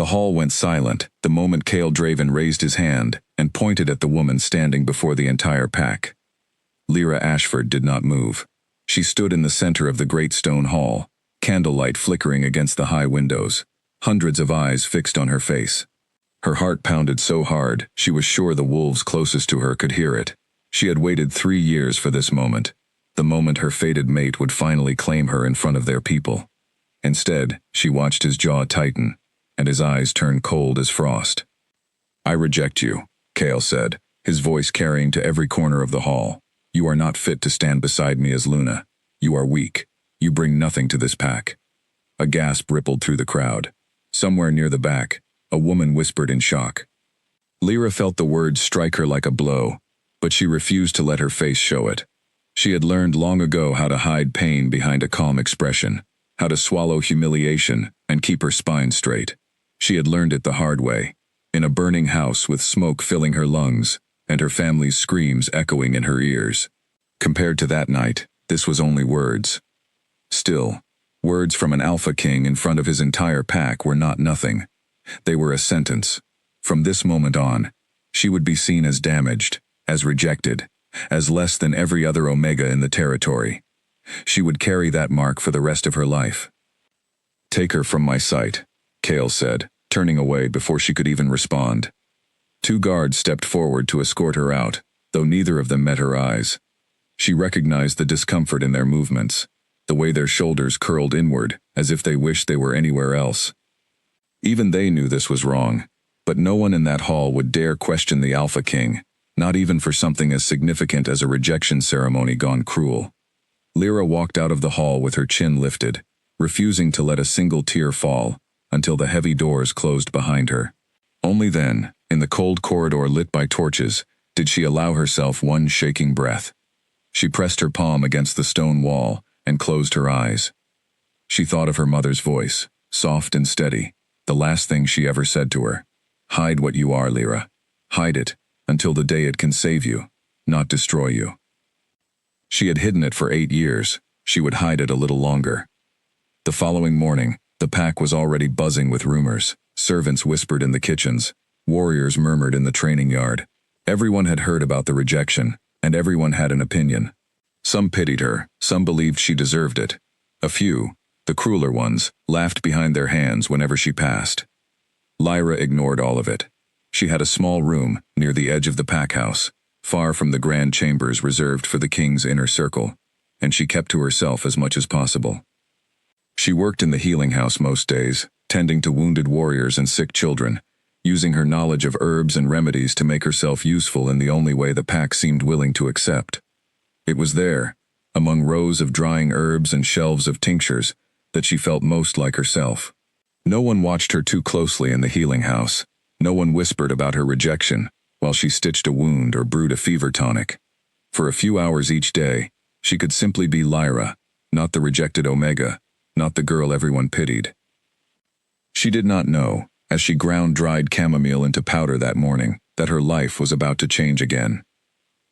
The hall went silent the moment Cale Draven raised his hand and pointed at the woman standing before the entire pack. Lyra Ashford did not move. She stood in the center of the great stone hall, candlelight flickering against the high windows, hundreds of eyes fixed on her face. Her heart pounded so hard she was sure the wolves closest to her could hear it. She had waited 3 years for this moment, the moment her fated mate would finally claim her in front of their people. Instead, she watched his jaw tighten, and his eyes turn cold as frost. "I reject you," Cale said, his voice carrying to every corner of the hall. "You are not fit to stand beside me as Luna. You are weak. You bring nothing to this pack." A gasp rippled through the crowd. Somewhere near the back, a woman whispered in shock. Lyra felt the words strike her like a blow, but she refused to let her face show it. She had learned long ago how to hide pain behind a calm expression, how to swallow humiliation and keep her spine straight. She had learned it the hard way, in a burning house with smoke filling her lungs and her family's screams echoing in her ears. Compared to that night, this was only words. Still, words from an alpha king in front of his entire pack were not nothing. They were a sentence. From this moment on, she would be seen as damaged, as rejected, as less than every other Omega in the territory. She would carry that mark for the rest of her life. "Take her from my sight," Cale said, turning away before she could even respond. 2 guards stepped forward to escort her out, though neither of them met her eyes. She recognized the discomfort in their movements, the way their shoulders curled inward as if they wished they were anywhere else. Even they knew this was wrong, but no one in that hall would dare question the Alpha King, not even for something as significant as a rejection ceremony gone cruel. Lyra walked out of the hall with her chin lifted, refusing to let a single tear fall, until the heavy doors closed behind her. Only then, in the cold corridor lit by torches, did she allow herself one shaking breath. She pressed her palm against the stone wall and closed her eyes. She thought of her mother's voice, soft and steady, the last thing she ever said to her. "Hide what you are, Lyra. Hide it until the day it can save you, not destroy you." She had hidden it for 8 years. She would hide it a little longer. The following morning, the pack was already buzzing with rumors. Servants whispered in the kitchens. Warriors murmured in the training yard. Everyone had heard about the rejection, and everyone had an opinion. Some pitied her, some believed she deserved it. A few, the crueler ones, laughed behind their hands whenever she passed. Lyra ignored all of it. She had a small room near the edge of the pack house, far from the grand chambers reserved for the king's inner circle, and she kept to herself as much as possible. She worked in the healing house most days, tending to wounded warriors and sick children, using her knowledge of herbs and remedies to make herself useful in the only way the pack seemed willing to accept. It was there, among rows of drying herbs and shelves of tinctures, that she felt most like herself. No one watched her too closely in the healing house. No one whispered about her rejection while she stitched a wound or brewed a fever tonic. For a few hours each day, she could simply be Lyra, not the rejected Omega, not the girl everyone pitied. She did not know, as she ground dried chamomile into powder that morning, that her life was about to change again.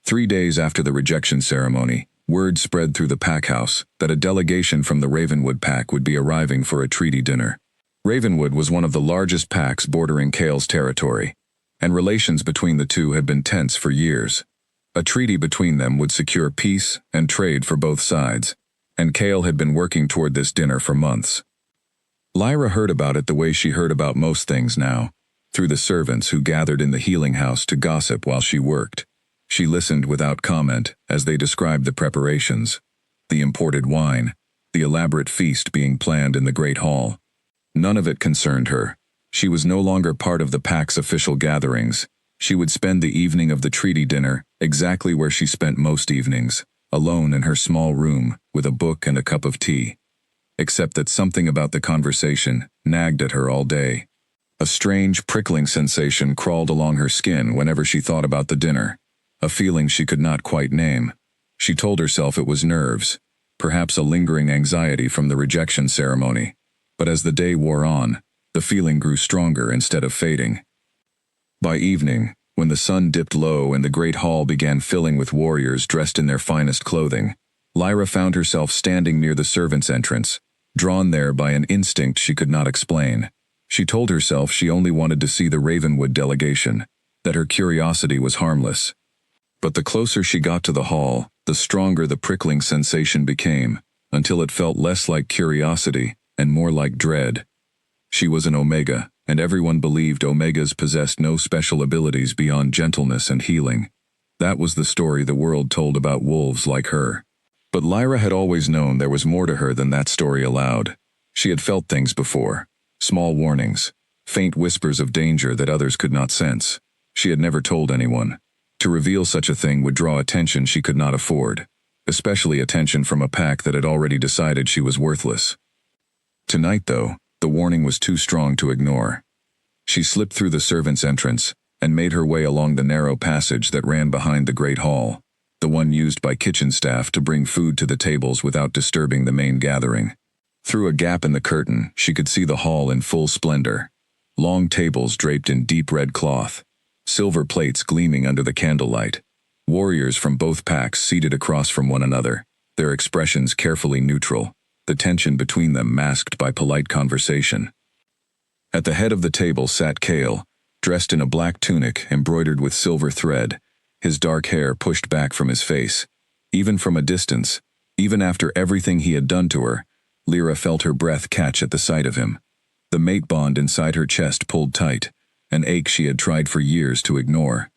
3 days after the rejection ceremony, word spread through the pack house that a delegation from the Ravenwood pack would be arriving for a treaty dinner. Ravenwood was one of the largest packs bordering Cale's territory, and relations between the two had been tense for years. A treaty between them would secure peace and trade for both sides, and Cale had been working toward this dinner for months. Lyra heard about it the way she heard about most things now, through the servants who gathered in the healing house to gossip while she worked. She listened without comment as they described the preparations, the imported wine, the elaborate feast being planned in the great hall. None of it concerned her. She was no longer part of the pack's official gatherings. She would spend the evening of the treaty dinner exactly where she spent most evenings, alone in her small room with a book and a cup of tea. Except that something about the conversation nagged at her all day. A strange, prickling sensation crawled along her skin whenever she thought about the dinner, a feeling she could not quite name. She told herself it was nerves, perhaps a lingering anxiety from the rejection ceremony. But as the day wore on, the feeling grew stronger instead of fading. By evening, when the sun dipped low and the great hall began filling with warriors dressed in their finest clothing, Lyra found herself standing near the servants' entrance, drawn there by an instinct she could not explain. She told herself she only wanted to see the Ravenwood delegation, that her curiosity was harmless. But the closer she got to the hall, the stronger the prickling sensation became, until it felt less like curiosity and more like dread. She was an Omega, and everyone believed Omegas possessed no special abilities beyond gentleness and healing. That was the story the world told about wolves like her. But Lyra had always known there was more to her than that story allowed. She had felt things before. Small warnings, faint whispers of danger that others could not sense. She had never told anyone. To reveal such a thing would draw attention she could not afford, especially attention from a pack that had already decided she was worthless. Tonight, though, the warning was too strong to ignore. She slipped through the servants' entrance and made her way along the narrow passage that ran behind the great hall, the one used by kitchen staff to bring food to the tables without disturbing the main gathering. Through a gap in the curtain, she could see the hall in full splendor. Long tables draped in deep red cloth, silver plates gleaming under the candlelight. Warriors from both packs seated across from one another, their expressions carefully neutral, the tension between them masked by polite conversation. At the head of the table sat Cale, dressed in a black tunic embroidered with silver thread, his dark hair pushed back from his face. Even from a distance, even after everything he had done to her, Lyra felt her breath catch at the sight of him. The mate bond inside her chest pulled tight, an ache she had tried for years to ignore.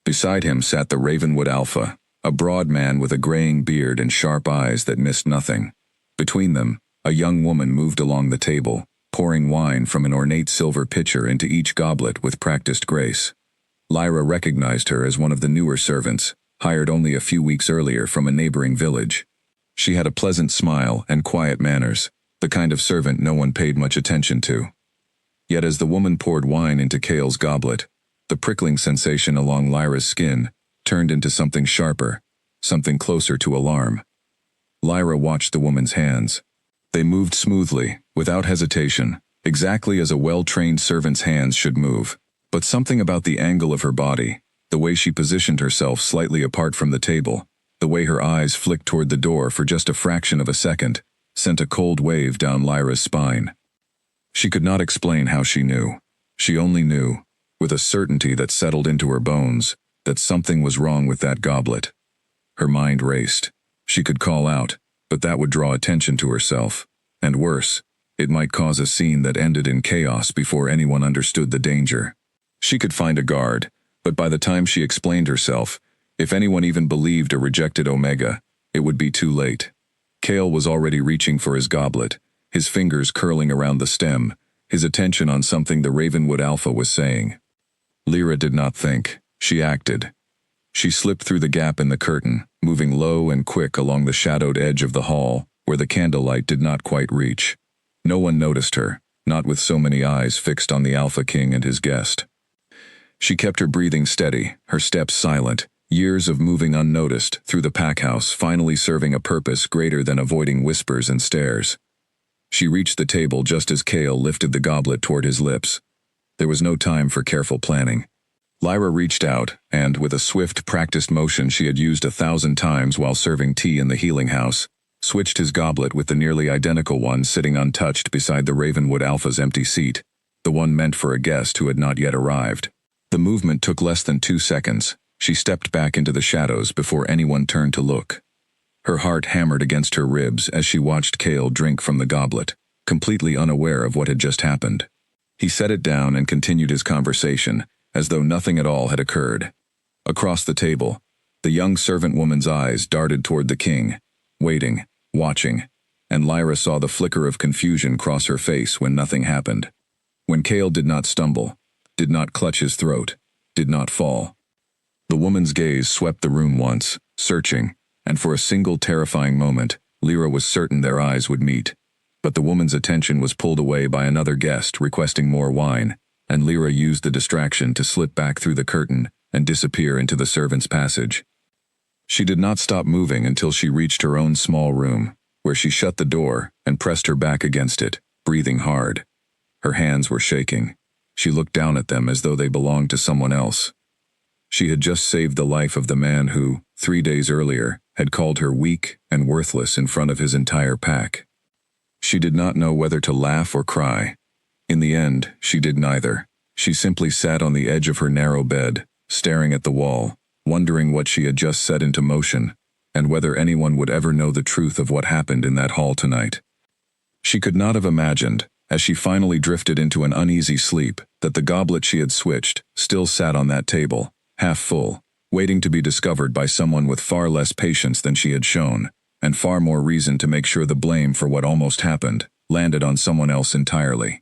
Beside him sat the Ravenwood Alpha, a broad man with a graying beard and sharp eyes that missed nothing. Between them, a young woman moved along the table, pouring wine from an ornate silver pitcher into each goblet with practiced grace. Lyra recognized her as one of the newer servants, hired only a few weeks earlier from a neighboring village. She had a pleasant smile and quiet manners, the kind of servant no one paid much attention to. Yet as the woman poured wine into Cale's goblet, the prickling sensation along Lyra's skin turned into something sharper, something closer to alarm. Lyra watched the woman's hands. They moved smoothly, without hesitation, exactly as a well-trained servant's hands should move. But something about the angle of her body, the way she positioned herself slightly apart from the table, the way her eyes flicked toward the door for just a fraction of a second, sent a cold wave down Lyra's spine. She could not explain how she knew. She only knew, with a certainty that settled into her bones, that something was wrong with that goblet. Her mind raced. She could call out, but that would draw attention to herself. And worse, it might cause a scene that ended in chaos before anyone understood the danger. She could find a guard, but by the time she explained herself, if anyone even believed a rejected Omega, it would be too late. Cale was already reaching for his goblet, his fingers curling around the stem, his attention on something the Ravenwood Alpha was saying. Lyra did not think, she acted. She slipped through the gap in the curtain, moving low and quick along the shadowed edge of the hall, where the candlelight did not quite reach. No one noticed her, not with so many eyes fixed on the Alpha King and his guest. She kept her breathing steady, her steps silent, years of moving unnoticed through the pack house finally serving a purpose greater than avoiding whispers and stares. She reached the table just as Cale lifted the goblet toward his lips. There was no time for careful planning. Lyra reached out, and, with a swift, practiced motion she had used 1,000 times while serving tea in the healing house, switched his goblet with the nearly identical one sitting untouched beside the Ravenwood Alpha's empty seat, the one meant for a guest who had not yet arrived. The movement took less than 2 seconds. She stepped back into the shadows before anyone turned to look. Her heart hammered against her ribs as she watched Cale drink from the goblet, completely unaware of what had just happened. He set it down and continued his conversation, as though nothing at all had occurred. Across the table, the young servant woman's eyes darted toward the king, waiting, watching, and Lyra saw the flicker of confusion cross her face when nothing happened. When Cale did not stumble, did not clutch his throat, did not fall. The woman's gaze swept the room once, searching, and for a single terrifying moment, Lyra was certain their eyes would meet. But the woman's attention was pulled away by another guest requesting more wine, and Lyra used the distraction to slip back through the curtain and disappear into the servants' passage. She did not stop moving until she reached her own small room, where she shut the door and pressed her back against it, breathing hard. Her hands were shaking. She looked down at them as though they belonged to someone else. She had just saved the life of the man who, 3 days earlier, had called her weak and worthless in front of his entire pack. She did not know whether to laugh or cry. In the end, she did neither. She simply sat on the edge of her narrow bed, staring at the wall, wondering what she had just set into motion, and whether anyone would ever know the truth of what happened in that hall tonight. She could not have imagined, as she finally drifted into an uneasy sleep, that the goblet she had switched still sat on that table, half full, waiting to be discovered by someone with far less patience than she had shown, and far more reason to make sure the blame for what almost happened landed on someone else entirely.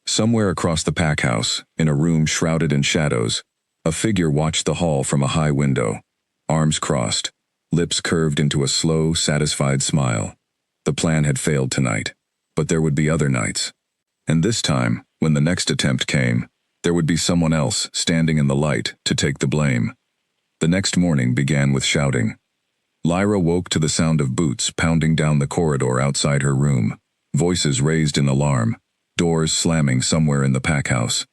Somewhere across the pack house, in a room shrouded in shadows, a figure watched the hall from a high window, arms crossed, lips curved into a slow, satisfied smile. The plan had failed tonight, but there would be other nights. And this time, when the next attempt came, there would be someone else standing in the light to take the blame. The next morning began with shouting. Lyra woke to the sound of boots pounding down the corridor outside her room, voices raised in alarm, doors slamming somewhere in the pack house.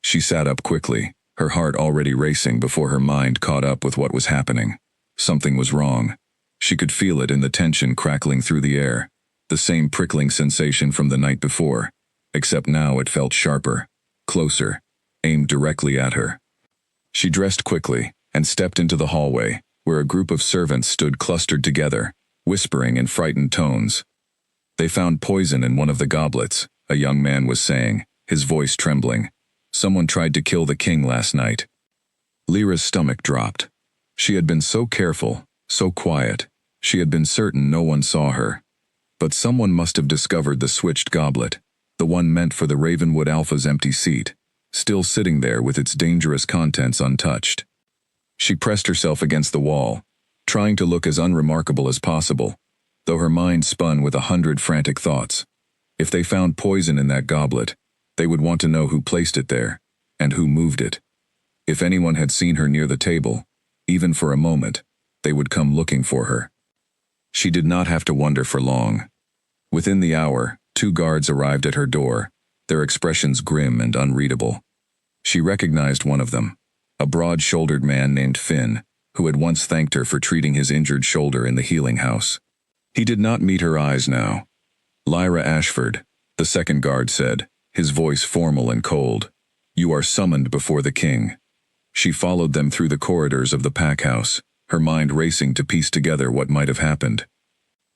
She sat up quickly, her heart already racing before her mind caught up with what was happening. Something was wrong. She could feel it in the tension crackling through the air, the same prickling sensation from the night before, except now it felt sharper, closer, aimed directly at her. She dressed quickly and stepped into the hallway, where a group of servants stood clustered together, whispering in frightened tones. They found poison in one of the goblets, a young man was saying, his voice trembling. Someone tried to kill the king last night. Lyra's stomach dropped. She had been so careful, so quiet. She had been certain no one saw her. But someone must have discovered the switched goblet, the one meant for the Ravenwood Alpha's empty seat, still sitting there with its dangerous contents untouched. She pressed herself against the wall, trying to look as unremarkable as possible, though her mind spun with 100 frantic thoughts. If they found poison in that goblet, they would want to know who placed it there, and who moved it. If anyone had seen her near the table, even for a moment, they would come looking for her. She did not have to wonder for long. Within the hour, 2 guards arrived at her door, their expressions grim and unreadable. She recognized one of them, a broad-shouldered man named Finn, who had once thanked her for treating his injured shoulder in the healing house. He did not meet her eyes now. Lyra Ashford, the second guard said, his voice formal and cold. You are summoned before the king. She followed them through the corridors of the pack house, her mind racing to piece together what might have happened.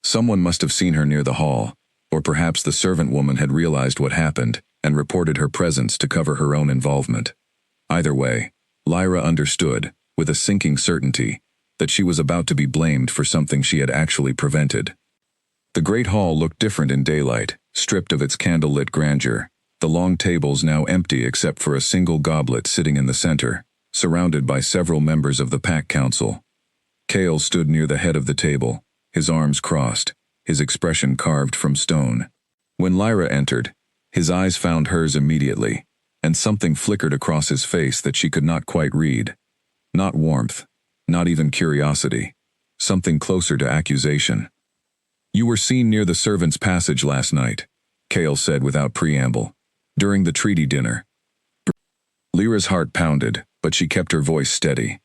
Someone must have seen her near the hall, or perhaps the servant woman had realized what happened and reported her presence to cover her own involvement. Either way, Lyra understood, with a sinking certainty, that she was about to be blamed for something she had actually prevented. The great hall looked different in daylight, stripped of its candlelit grandeur, the long tables now empty except for a single goblet sitting in the center, surrounded by several members of the pack council. Cale stood near the head of the table, his arms crossed, his expression carved from stone. When Lyra entered, his eyes found hers immediately, and something flickered across his face that she could not quite read. Not warmth, not even curiosity, something closer to accusation. You were seen near the servants' passage last night, Cale said without preamble, during the treaty dinner. Lyra's heart pounded, but she kept her voice steady.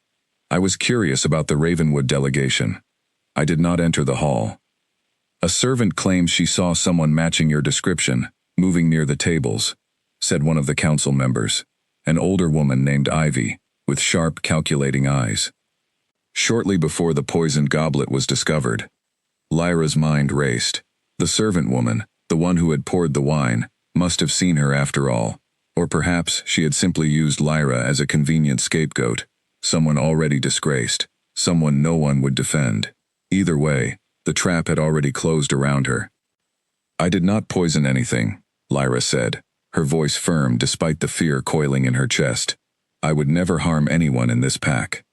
I was curious about the Ravenwood delegation. I did not enter the hall. A servant claims she saw someone matching your description, moving near the tables, said one of the council members, an older woman named Ivy, with sharp, calculating eyes. Shortly before the poisoned goblet was discovered, Lyra's mind raced. The servant woman, the one who had poured the wine, must have seen her after all, or perhaps she had simply used Lyra as a convenient scapegoat, someone already disgraced, someone no one would defend. Either way, the trap had already closed around her. I did not poison anything, Lyra said, her voice firm despite the fear coiling in her chest. I would never harm anyone in this pack.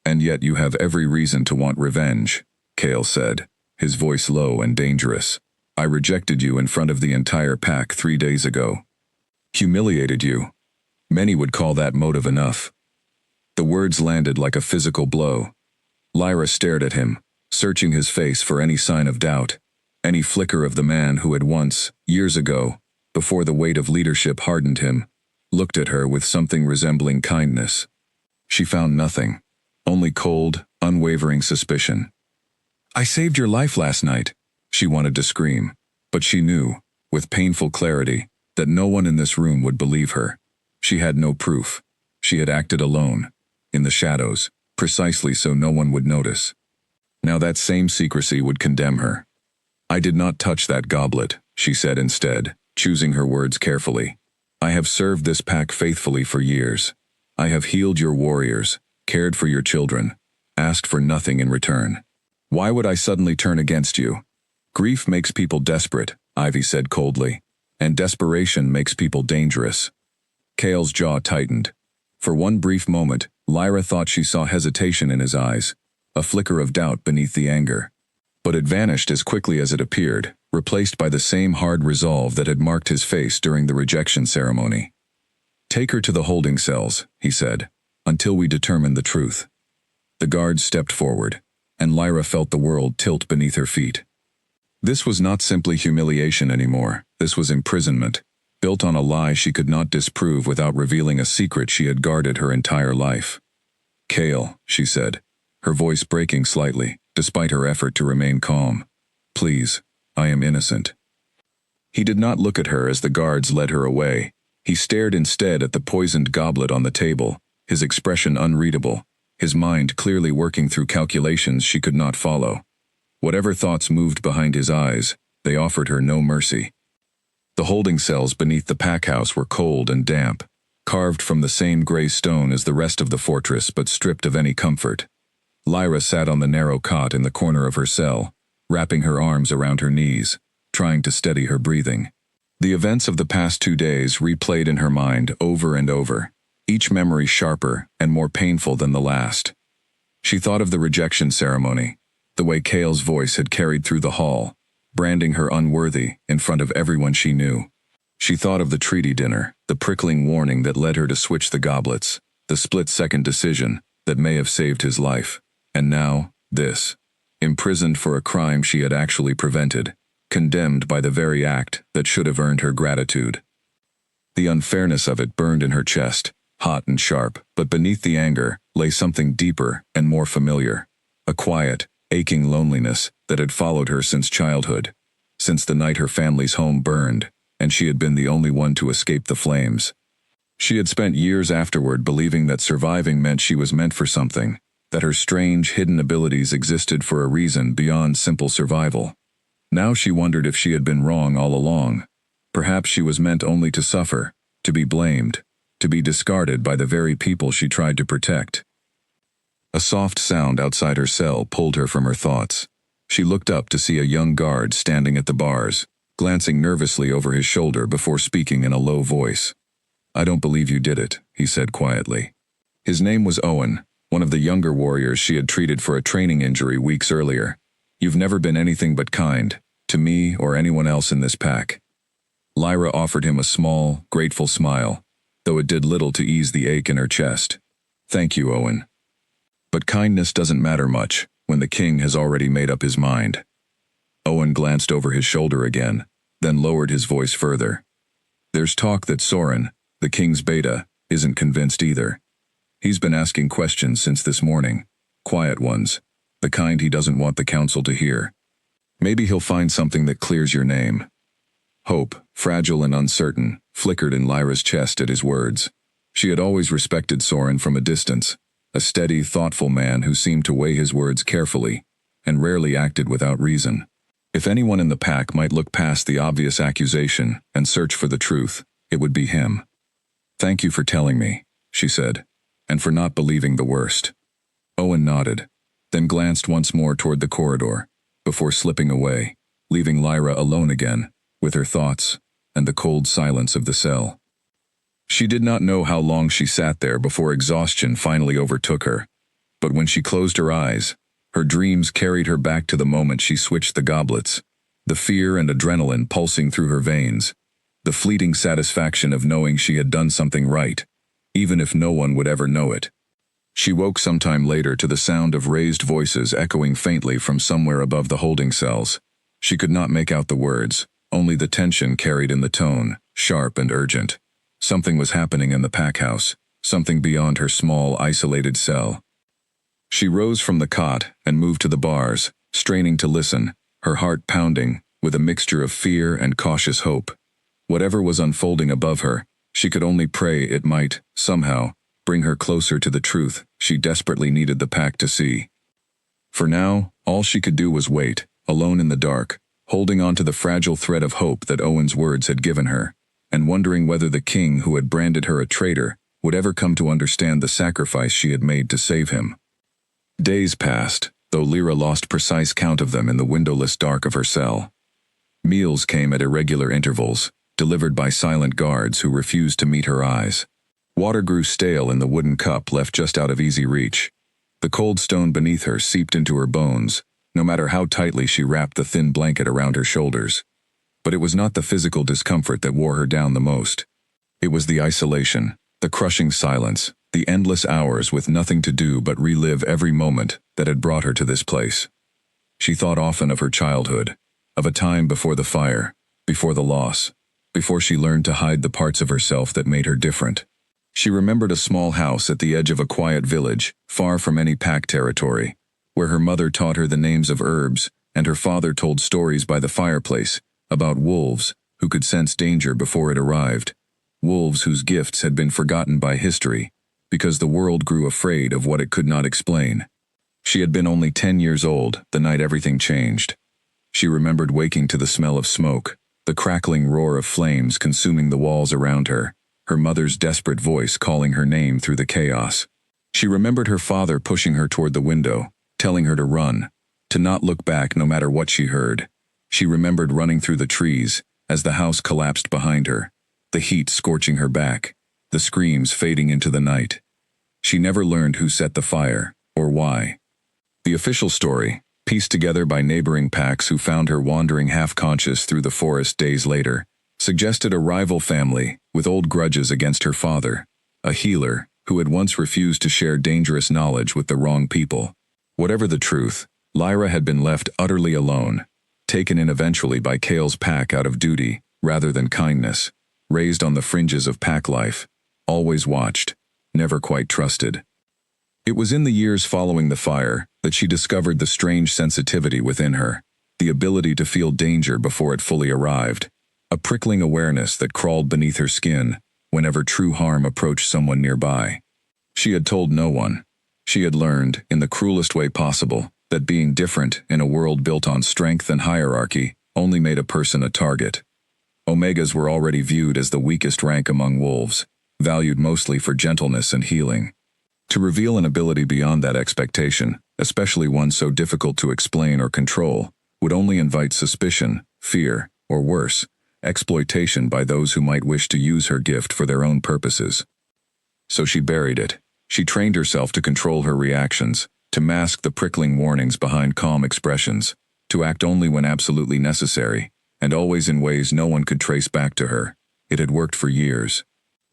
And yet you have every reason to want revenge, Cale said, his voice low and dangerous. I rejected you in front of the entire pack 3 days ago. Humiliated you. Many would call that motive enough. The words landed like a physical blow. Lyra stared at him, searching his face for any sign of doubt, any flicker of the man who had once, years ago, before the weight of leadership hardened him, looked at her with something resembling kindness. She found nothing, only cold, unwavering suspicion. I saved your life last night, she wanted to scream, but she knew, with painful clarity, that no one in this room would believe her. She had no proof. She had acted alone, in the shadows, precisely so no one would notice. Now that same secrecy would condemn her. "I did not touch that goblet," she said instead, choosing her words carefully. "I have served this pack faithfully for years. I have healed your warriors, cared for your children, asked for nothing in return. Why would I suddenly turn against you?" "Grief makes people desperate," Ivy said coldly, "and desperation makes people dangerous." Cale's jaw tightened. For one brief moment, Lyra thought she saw hesitation in his eyes, a flicker of doubt beneath the anger. But it vanished as quickly as it appeared, replaced by the same hard resolve that had marked his face during the rejection ceremony. "Take her to the holding cells," he said, "until we determine the truth." The guards stepped forward, and Lyra felt the world tilt beneath her feet. This was not simply humiliation anymore. This was imprisonment, built on a lie she could not disprove without revealing a secret she had guarded her entire life. "Cale," she said, her voice breaking slightly, despite her effort to remain calm. "Please, I am innocent." He did not look at her as the guards led her away. He stared instead at the poisoned goblet on the table, his expression unreadable, his mind clearly working through calculations she could not follow. Whatever thoughts moved behind his eyes, they offered her no mercy. The holding cells beneath the pack house were cold and damp, carved from the same gray stone as the rest of the fortress but stripped of any comfort. Lyra sat on the narrow cot in the corner of her cell, wrapping her arms around her knees, trying to steady her breathing. The events of the past 2 days replayed in her mind over and over, each memory sharper and more painful than the last. She thought of the rejection ceremony, the way Cale's voice had carried through the hall, branding her unworthy in front of everyone she knew. She thought of the treaty dinner, the prickling warning that led her to switch the goblets, the split-second decision that may have saved his life. And now, this. Imprisoned for a crime she had actually prevented, condemned by the very act that should have earned her gratitude. The unfairness of it burned in her chest, hot and sharp, but beneath the anger lay something deeper and more familiar, a quiet, aching loneliness that had followed her since childhood, since the night her family's home burned, and she had been the only one to escape the flames. She had spent years afterward believing that surviving meant she was meant for something, that her strange, hidden abilities existed for a reason beyond simple survival. Now she wondered if she had been wrong all along. Perhaps she was meant only to suffer, to be blamed, to be discarded by the very people she tried to protect. A soft sound outside her cell pulled her from her thoughts. She looked up to see a young guard standing at the bars, glancing nervously over his shoulder before speaking in a low voice. "I don't believe you did it," he said quietly. His name was Owen, one of the younger warriors she had treated for a training injury weeks earlier. "You've never been anything but kind, to me or anyone else in this pack." Lyra offered him a small, grateful smile, though it did little to ease the ache in her chest. "Thank you, Owen. But kindness doesn't matter much when the king has already made up his mind." Owen glanced over his shoulder again, then lowered his voice further. "There's talk that Soren, the king's beta, isn't convinced either. He's been asking questions since this morning, quiet ones, the kind he doesn't want the council to hear. Maybe he'll find something that clears your name." Hope, fragile and uncertain, flickered in Lyra's chest at his words. She had always respected Soren from a distance, a steady, thoughtful man who seemed to weigh his words carefully, and rarely acted without reason. If anyone in the pack might look past the obvious accusation and search for the truth, it would be him. "Thank you for telling me," she said, "and for not believing the worst." Owen nodded, then glanced once more toward the corridor, before slipping away, leaving Lyra alone again, with her thoughts and the cold silence of the cell. She did not know how long she sat there before exhaustion finally overtook her, but when she closed her eyes, her dreams carried her back to the moment she switched the goblets, the fear and adrenaline pulsing through her veins, the fleeting satisfaction of knowing she had done something right, even if no one would ever know it. She woke sometime later to the sound of raised voices echoing faintly from somewhere above the holding cells. She could not make out the words, only the tension carried in the tone, sharp and urgent. Something was happening in the pack house, something beyond her small, isolated cell. She rose from the cot and moved to the bars, straining to listen, her heart pounding, with a mixture of fear and cautious hope. Whatever was unfolding above her, she could only pray it might, somehow, bring her closer to the truth she desperately needed the pack to see. For now, all she could do was wait, alone in the dark, holding on to the fragile thread of hope that Owen's words had given her, and wondering whether the king who had branded her a traitor would ever come to understand the sacrifice she had made to save him. Days passed, though Lyra lost precise count of them in the windowless dark of her cell. Meals came at irregular intervals, delivered by silent guards who refused to meet her eyes. Water grew stale in the wooden cup left just out of easy reach. The cold stone beneath her seeped into her bones, no matter how tightly she wrapped the thin blanket around her shoulders. But it was not the physical discomfort that wore her down the most. It was the isolation, the crushing silence, the endless hours with nothing to do but relive every moment that had brought her to this place. She thought often of her childhood, of a time before the fire, before the loss, before she learned to hide the parts of herself that made her different. She remembered a small house at the edge of a quiet village, far from any pack territory, where her mother taught her the names of herbs, and her father told stories by the fireplace about wolves who could sense danger before it arrived, wolves whose gifts had been forgotten by history, because the world grew afraid of what it could not explain. She had been only 10 years old the night everything changed. She remembered waking to the smell of smoke, the crackling roar of flames consuming the walls around her, her mother's desperate voice calling her name through the chaos. She remembered her father pushing her toward the window, telling her to run, to not look back no matter what she heard. She remembered running through the trees as the house collapsed behind her, the heat scorching her back, the screams fading into the night. She never learned who set the fire, or why. The official story, pieced together by neighboring packs who found her wandering half-conscious through the forest days later, suggested a rival family with old grudges against her father, a healer who had once refused to share dangerous knowledge with the wrong people. Whatever the truth, Lyra had been left utterly alone, taken in eventually by Cale's pack out of duty rather than kindness, raised on the fringes of pack life, always watched, never quite trusted. It was in the years following the fire that she discovered the strange sensitivity within her, the ability to feel danger before it fully arrived, a prickling awareness that crawled beneath her skin whenever true harm approached someone nearby. She had told no one. She had learned, in the cruelest way possible, that being different in a world built on strength and hierarchy only made a person a target. Omegas were already viewed as the weakest rank among wolves, valued mostly for gentleness and healing. To reveal an ability beyond that expectation, especially one so difficult to explain or control, would only invite suspicion, fear, or worse, exploitation by those who might wish to use her gift for their own purposes. So she buried it. She trained herself to control her reactions, to mask the prickling warnings behind calm expressions, to act only when absolutely necessary, and always in ways no one could trace back to her. It had worked for years.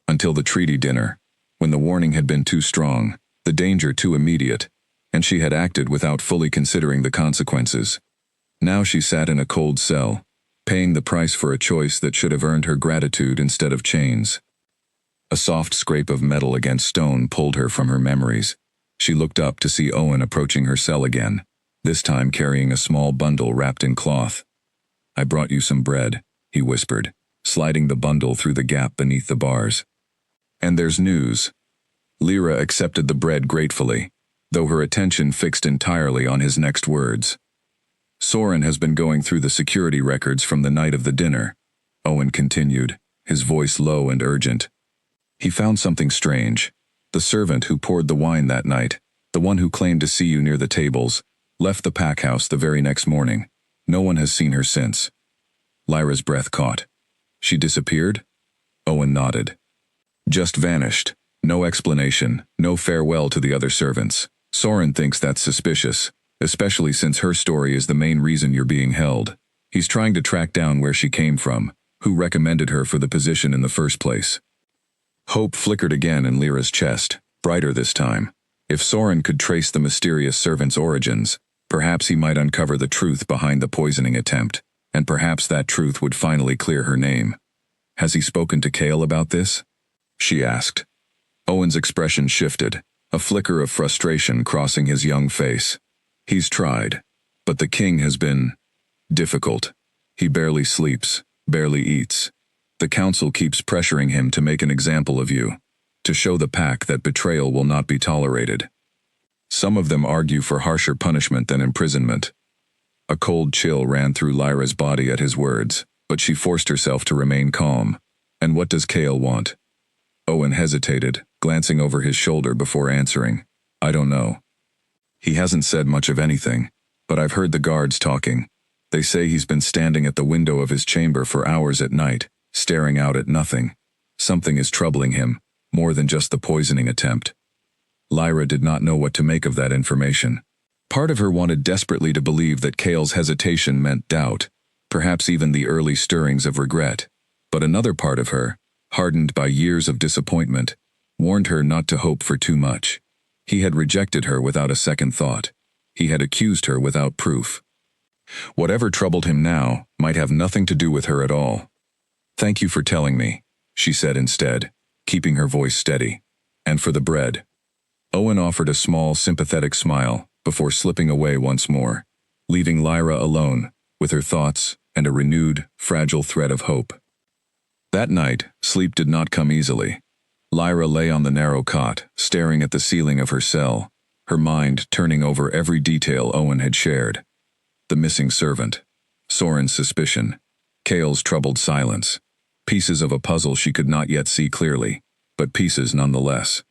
Until the treaty dinner, when the warning had been too strong, the danger too immediate, and she had acted without fully considering the consequences. Now she sat in a cold cell, paying the price for a choice that should have earned her gratitude instead of chains. A soft scrape of metal against stone pulled her from her memories. She looked up to see Owen approaching her cell again, this time carrying a small bundle wrapped in cloth. "I brought you some bread," he whispered, sliding the bundle through the gap beneath the bars. "And there's news." Lyra accepted the bread gratefully, though her attention fixed entirely on his next words. "Soren has been going through the security records from the night of the dinner," Owen continued, his voice low and urgent. "He found something strange. The servant who poured the wine that night, the one who claimed to see you near the tables, left the pack house the very next morning. No one has seen her since." Lyra's breath caught. "She disappeared?" Owen nodded. "Just vanished. No explanation, no farewell to the other servants. Soren thinks that's suspicious, especially since her story is the main reason you're being held. He's trying to track down where she came from, who recommended her for the position in the first place." Hope flickered again in Lyra's chest, brighter this time. If Soren could trace the mysterious servant's origins, perhaps he might uncover the truth behind the poisoning attempt, and perhaps that truth would finally clear her name. "Has he spoken to Cale about this?" she asked. Owen's expression shifted, a flicker of frustration crossing his young face. "He's tried, but the king has been difficult. He barely sleeps, barely eats. The council keeps pressuring him to make an example of you, to show the pack that betrayal will not be tolerated. Some of them argue for harsher punishment than imprisonment. A cold chill ran through Lyra's body at his words, but she forced herself to remain calm. And what does Cale want? Owen hesitated, glancing over his shoulder before answering. I don't know. He hasn't said much of anything, but I've heard the guards talking. They say he's been standing at the window of his chamber for hours at night, staring out at nothing. Something is troubling him, more than just the poisoning attempt. Lyra did not know what to make of that information. Part of her wanted desperately to believe that Cale's hesitation meant doubt, perhaps even the early stirrings of regret. But another part of her, hardened by years of disappointment, warned her not to hope for too much. He had rejected her without a second thought. He had accused her without proof. Whatever troubled him now might have nothing to do with her at all. Thank you for telling me, she said instead, keeping her voice steady. And for the bread. Owen offered a small, sympathetic smile before slipping away once more, leaving Lyra alone with her thoughts and a renewed, fragile thread of hope. That night, sleep did not come easily. Lyra lay on the narrow cot, staring at the ceiling of her cell, her mind turning over every detail Owen had shared. The missing servant, Soren's suspicion, Cale's troubled silence, pieces of a puzzle she could not yet see clearly, but pieces nonetheless.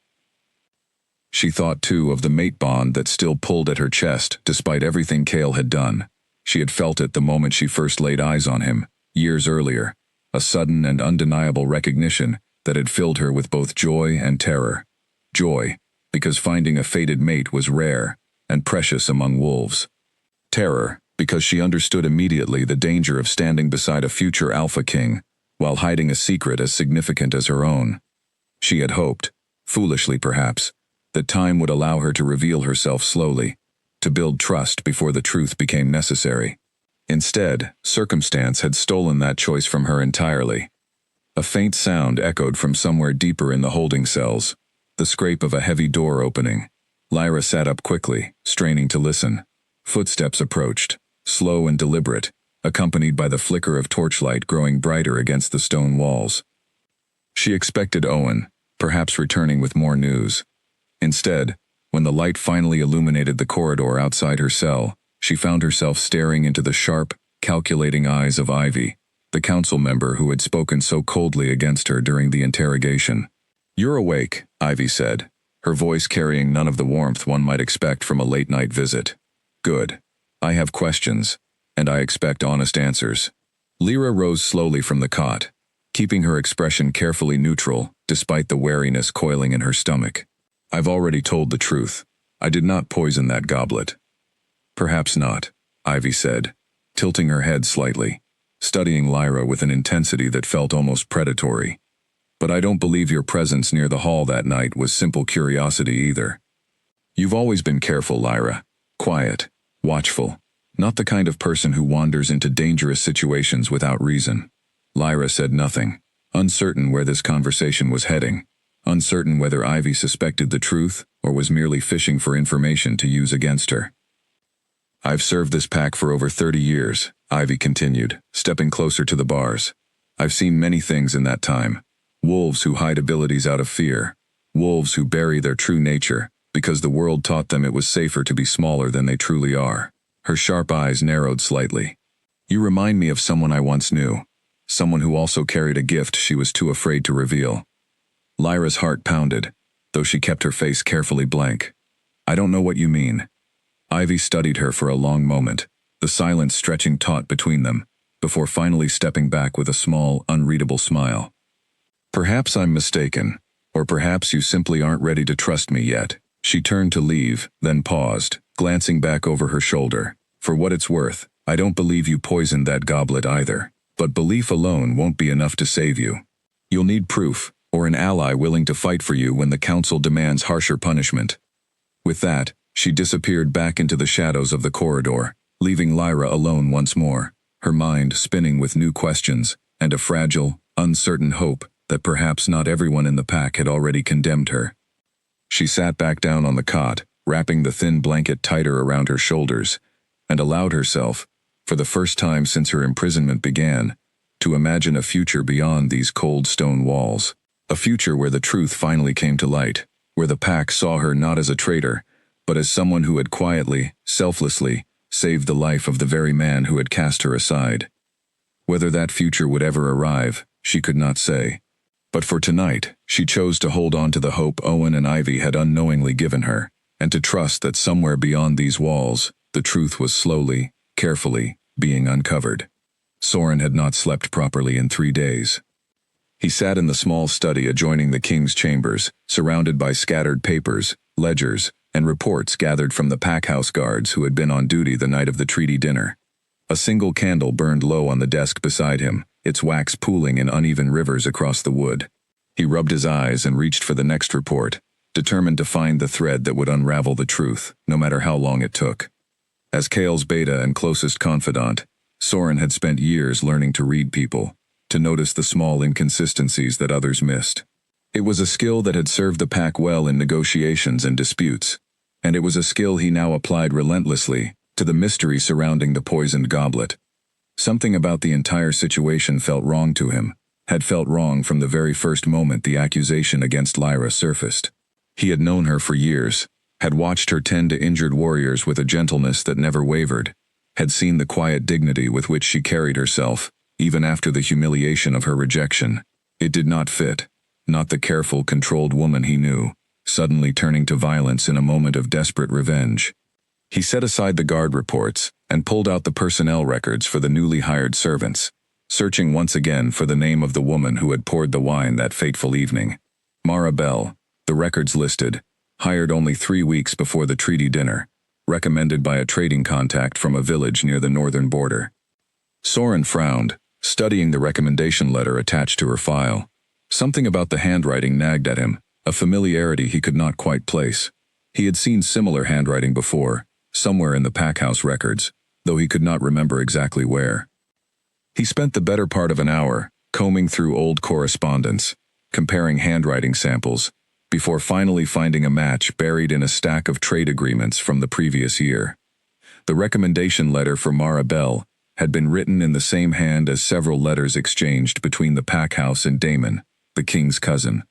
She thought, too, of the mate bond that still pulled at her chest despite everything Cale had done. She had felt it the moment she first laid eyes on him, years earlier, a sudden and undeniable recognition that had filled her with both joy and terror. Joy, because finding a fated mate was rare and precious among wolves. Terror, because she understood immediately the danger of standing beside a future Alpha King while hiding a secret as significant as her own. She had hoped, foolishly perhaps, that time would allow her to reveal herself slowly, to build trust before the truth became necessary. Instead, circumstance had stolen that choice from her entirely. A faint sound echoed from somewhere deeper in the holding cells, the scrape of a heavy door opening. Lyra sat up quickly, straining to listen. Footsteps approached, slow and deliberate, accompanied by the flicker of torchlight growing brighter against the stone walls. She expected Owen, perhaps returning with more news. Instead, when the light finally illuminated the corridor outside her cell, she found herself staring into the sharp, calculating eyes of Ivy, the council member who had spoken so coldly against her during the interrogation. "You're awake," Ivy said, her voice carrying none of the warmth one might expect from a late-night visit. "Good. I have questions, and I expect honest answers." Lyra rose slowly from the cot, keeping her expression carefully neutral despite the wariness coiling in her stomach. "I've already told the truth. I did not poison that goblet." "Perhaps not," Ivy said, tilting her head slightly, studying Lyra with an intensity that felt almost predatory. "But I don't believe your presence near the hall that night was simple curiosity either. You've always been careful, Lyra. Quiet, watchful, not the kind of person who wanders into dangerous situations without reason." Lyra said nothing, uncertain where this conversation was heading, uncertain whether Ivy suspected the truth or was merely fishing for information to use against her. "I've served this pack for over 30 years, Ivy continued, stepping closer to the bars. "I've seen many things in that time. Wolves who hide abilities out of fear. Wolves who bury their true nature because the world taught them it was safer to be smaller than they truly are." Her sharp eyes narrowed slightly. "You remind me of someone I once knew, someone who also carried a gift she was too afraid to reveal." Lyra's heart pounded, though she kept her face carefully blank. "I don't know what you mean." Ivy studied her for a long moment, the silence stretching taut between them, before finally stepping back with a small, unreadable smile. "Perhaps I'm mistaken, or perhaps you simply aren't ready to trust me yet." She turned to leave, then paused, glancing back over her shoulder. "For what it's worth, I don't believe you poisoned that goblet either. But belief alone won't be enough to save you. You'll need proof, or an ally willing to fight for you when the council demands harsher punishment." With that, she disappeared back into the shadows of the corridor, leaving Lyra alone once more, her mind spinning with new questions and a fragile, uncertain hope that perhaps not everyone in the pack had already condemned her. She sat back down on the cot, wrapping the thin blanket tighter around her shoulders, and allowed herself, for the first time since her imprisonment began, to imagine a future beyond these cold stone walls. A future where the truth finally came to light, where the pack saw her not as a traitor, but as someone who had quietly, selflessly, saved the life of the very man who had cast her aside. Whether that future would ever arrive, she could not say. But for tonight, she chose to hold on to the hope Owen and Ivy had unknowingly given her, and to trust that somewhere beyond these walls, the truth was slowly, carefully, being uncovered. Soren had not slept properly in 3 days. He sat in the small study adjoining the king's chambers, surrounded by scattered papers, ledgers, and reports gathered from the packhouse guards who had been on duty the night of the treaty dinner. A single candle burned low on the desk beside him, its wax pooling in uneven rivers across the wood. He rubbed his eyes and reached for the next report, determined to find the thread that would unravel the truth, no matter how long it took. As Kale's beta and closest confidant, Soren had spent years learning to read people, to notice the small inconsistencies that others missed. It was a skill that had served the pack well in negotiations and disputes, and it was a skill he now applied relentlessly to the mystery surrounding the poisoned goblet. Something about the entire situation felt wrong to him, had felt wrong from the very first moment the accusation against Lyra surfaced. He had known her for years, had watched her tend to injured warriors with a gentleness that never wavered, had seen the quiet dignity with which she carried herself, even after the humiliation of her rejection. It did not fit, not the careful, controlled woman he knew, suddenly turning to violence in a moment of desperate revenge. He set aside the guard reports and pulled out the personnel records for the newly hired servants, searching once again for the name of the woman who had poured the wine that fateful evening. Mara Bell, the records listed, hired only 3 weeks before the treaty dinner, recommended by a trading contact from a village near the northern border. Soren frowned, studying the recommendation letter attached to her file. Something about the handwriting nagged at him, a familiarity he could not quite place. He had seen similar handwriting before, somewhere in the packhouse records, though he could not remember exactly where. He spent the better part of an hour combing through old correspondence, comparing handwriting samples, before finally finding a match buried in a stack of trade agreements from the previous year. The recommendation letter for Mara Bell had been written in the same hand as several letters exchanged between the packhouse and Damon, the king's cousin.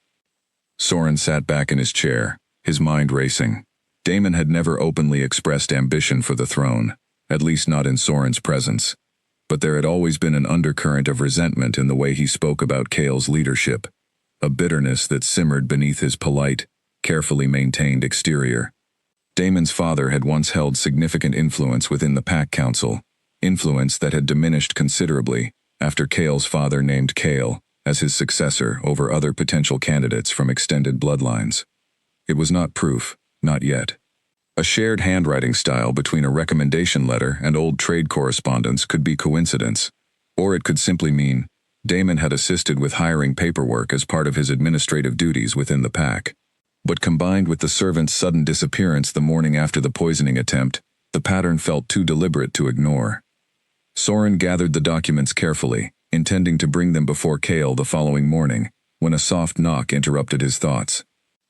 Soren sat back in his chair, his mind racing. Damon had never openly expressed ambition for the throne, at least not in Soren's presence. But there had always been an undercurrent of resentment in the way he spoke about Kale's leadership, a bitterness that simmered beneath his polite, carefully maintained exterior. Damon's father had once held significant influence within the Pack Council, influence that had diminished considerably after Kale's father named Kale as his successor over other potential candidates from extended bloodlines. It was not proof, not yet. A shared handwriting style between a recommendation letter and old trade correspondence could be coincidence, or it could simply mean Damon had assisted with hiring paperwork as part of his administrative duties within the pack. But combined with the servant's sudden disappearance the morning after the poisoning attempt, the pattern felt too deliberate to ignore. Soren gathered the documents carefully, intending to bring them before Kale the following morning, when a soft knock interrupted his thoughts.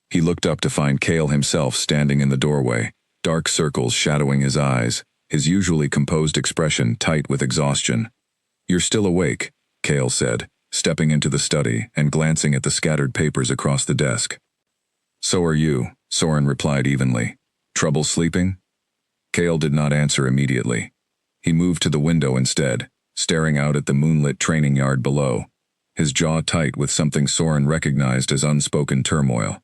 He looked up to find Kale himself standing in the doorway, dark circles shadowing his eyes, his usually composed expression tight with exhaustion. "You're still awake," Kale said, stepping into the study and glancing at the scattered papers across the desk. "So are you," Soren replied evenly. "Trouble sleeping?" Kale did not answer immediately. He moved to the window instead, staring out at the moonlit training yard below, his jaw tight with something Soren recognized as unspoken turmoil.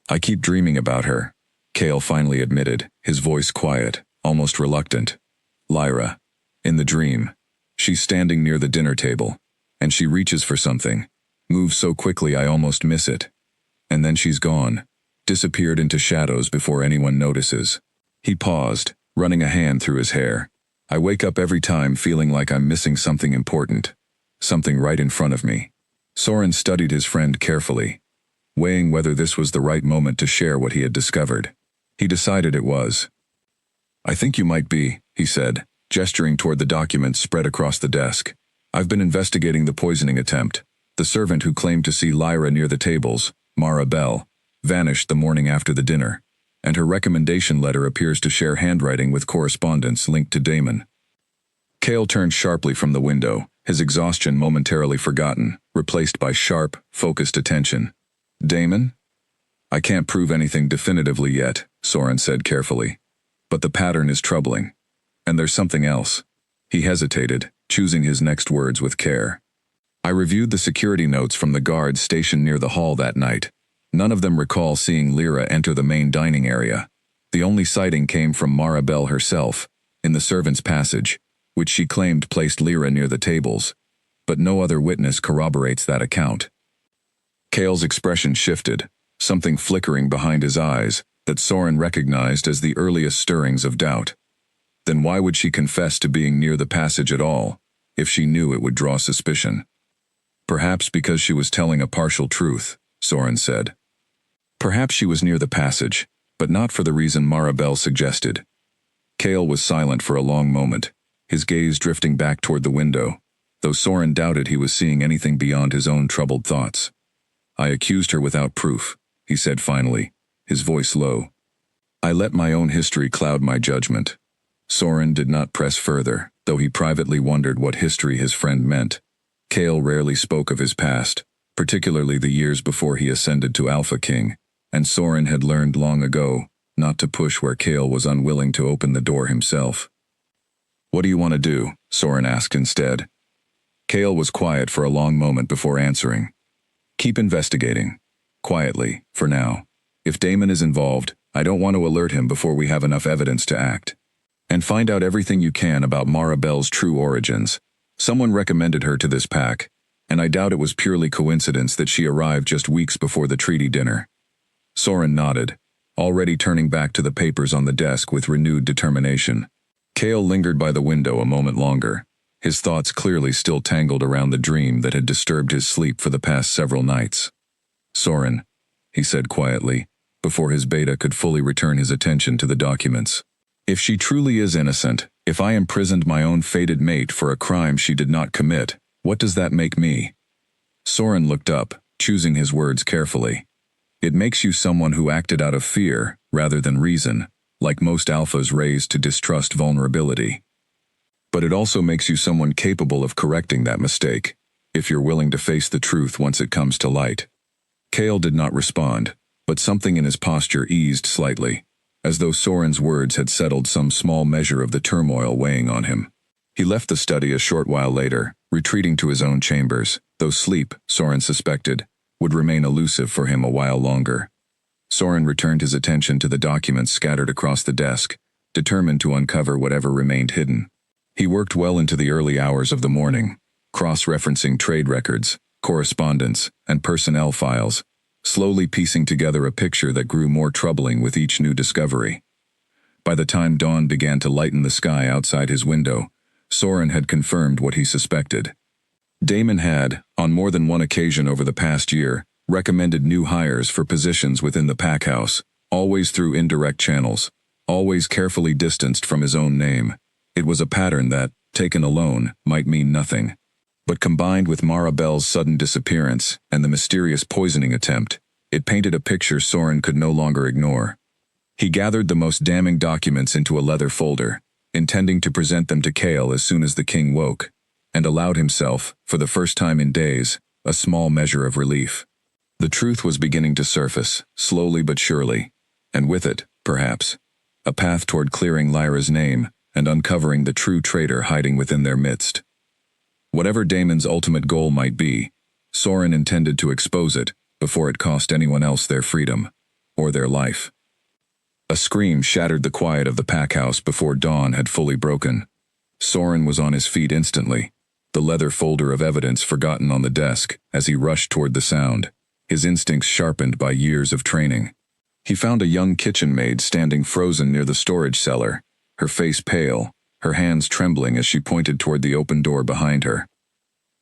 "I keep dreaming about her," Kale finally admitted, his voice quiet, almost reluctant. "Lyra. In the dream. She's standing near the dinner table, and she reaches for something, moves so quickly I almost miss it. And then she's gone, disappeared into shadows before anyone notices." He paused, running a hand through his hair. "I wake up every time feeling like I'm missing something important, something right in front of me." Soren studied his friend carefully, weighing whether this was the right moment to share what he had discovered. He decided it was. "I think you might be," he said, gesturing toward the documents spread across the desk. "I've been investigating the poisoning attempt. The servant who claimed to see Lyra near the tables, Mara Bell, vanished the morning after the dinner, and her recommendation letter appears to share handwriting with correspondence linked to Damon." Kale turned sharply from the window, his exhaustion momentarily forgotten, replaced by sharp, focused attention. Damon? I can't prove anything definitively yet, Soren said carefully. But the pattern is troubling. And there's something else. He hesitated, choosing his next words with care. I reviewed the security notes from the guards stationed near the hall that night. None of them recall seeing Lyra enter the main dining area. The only sighting came from Maribel herself, in the servants' passage, which she claimed placed Lyra near the tables. But no other witness corroborates that account. Cale's expression shifted, something flickering behind his eyes that Soren recognized as the earliest stirrings of doubt. Then why would she confess to being near the passage at all, if she knew it would draw suspicion? Perhaps because she was telling a partial truth, Soren said. Perhaps she was near the passage, but not for the reason Maribel suggested. Cale was silent for a long moment, his gaze drifting back toward the window, though Soren doubted he was seeing anything beyond his own troubled thoughts. I accused her without proof, he said finally, his voice low. I let my own history cloud my judgment. Soren did not press further, though he privately wondered what history his friend meant. Cale rarely spoke of his past, particularly the years before he ascended to Alpha King, and Soren had learned long ago not to push where Cale was unwilling to open the door himself. What do you want to do? Soren asked instead. Cale was quiet for a long moment before answering. Keep investigating. Quietly, for now. If Damon is involved, I don't want to alert him before we have enough evidence to act. And find out everything you can about Maribel's true origins. Someone recommended her to this pack, and I doubt it was purely coincidence that she arrived just weeks before the treaty dinner. Soren nodded, already turning back to the papers on the desk with renewed determination. Cale lingered by the window a moment longer, his thoughts clearly still tangled around the dream that had disturbed his sleep for the past several nights. Soren, he said quietly, before his beta could fully return his attention to the documents. If she truly is innocent, if I imprisoned my own fated mate for a crime she did not commit, what does that make me? Soren looked up, choosing his words carefully. It makes you someone who acted out of fear, rather than reason, like most alphas raised to distrust vulnerability. But it also makes you someone capable of correcting that mistake, if you're willing to face the truth once it comes to light. Cale did not respond, but something in his posture eased slightly, as though Soren's words had settled some small measure of the turmoil weighing on him. He left the study a short while later, retreating to his own chambers, though sleep, Soren suspected, would remain elusive for him a while longer. Soren returned his attention to the documents scattered across the desk, determined to uncover whatever remained hidden. He worked well into the early hours of the morning, cross-referencing trade records, correspondence, and personnel files, slowly piecing together a picture that grew more troubling with each new discovery. By the time dawn began to lighten the sky outside his window, Soren had confirmed what he suspected. Damon had, on more than one occasion over the past year, recommended new hires for positions within the pack house, always through indirect channels, always carefully distanced from his own name. It was a pattern that, taken alone, might mean nothing. But combined with Maribel's sudden disappearance and the mysterious poisoning attempt, it painted a picture Soren could no longer ignore. He gathered the most damning documents into a leather folder, intending to present them to Cale as soon as the king woke, and allowed himself, for the first time in days, a small measure of relief. The truth was beginning to surface, slowly but surely, and with it, perhaps, a path toward clearing Lyra's name and uncovering the true traitor hiding within their midst. Whatever Damon's ultimate goal might be, Soren intended to expose it before it cost anyone else their freedom, or their life. A scream shattered the quiet of the pack house before dawn had fully broken. Soren was on his feet instantly, the leather folder of evidence forgotten on the desk as he rushed toward the sound, his instincts sharpened by years of training. He found a young kitchen maid standing frozen near the storage cellar, her face pale, her hands trembling as she pointed toward the open door behind her.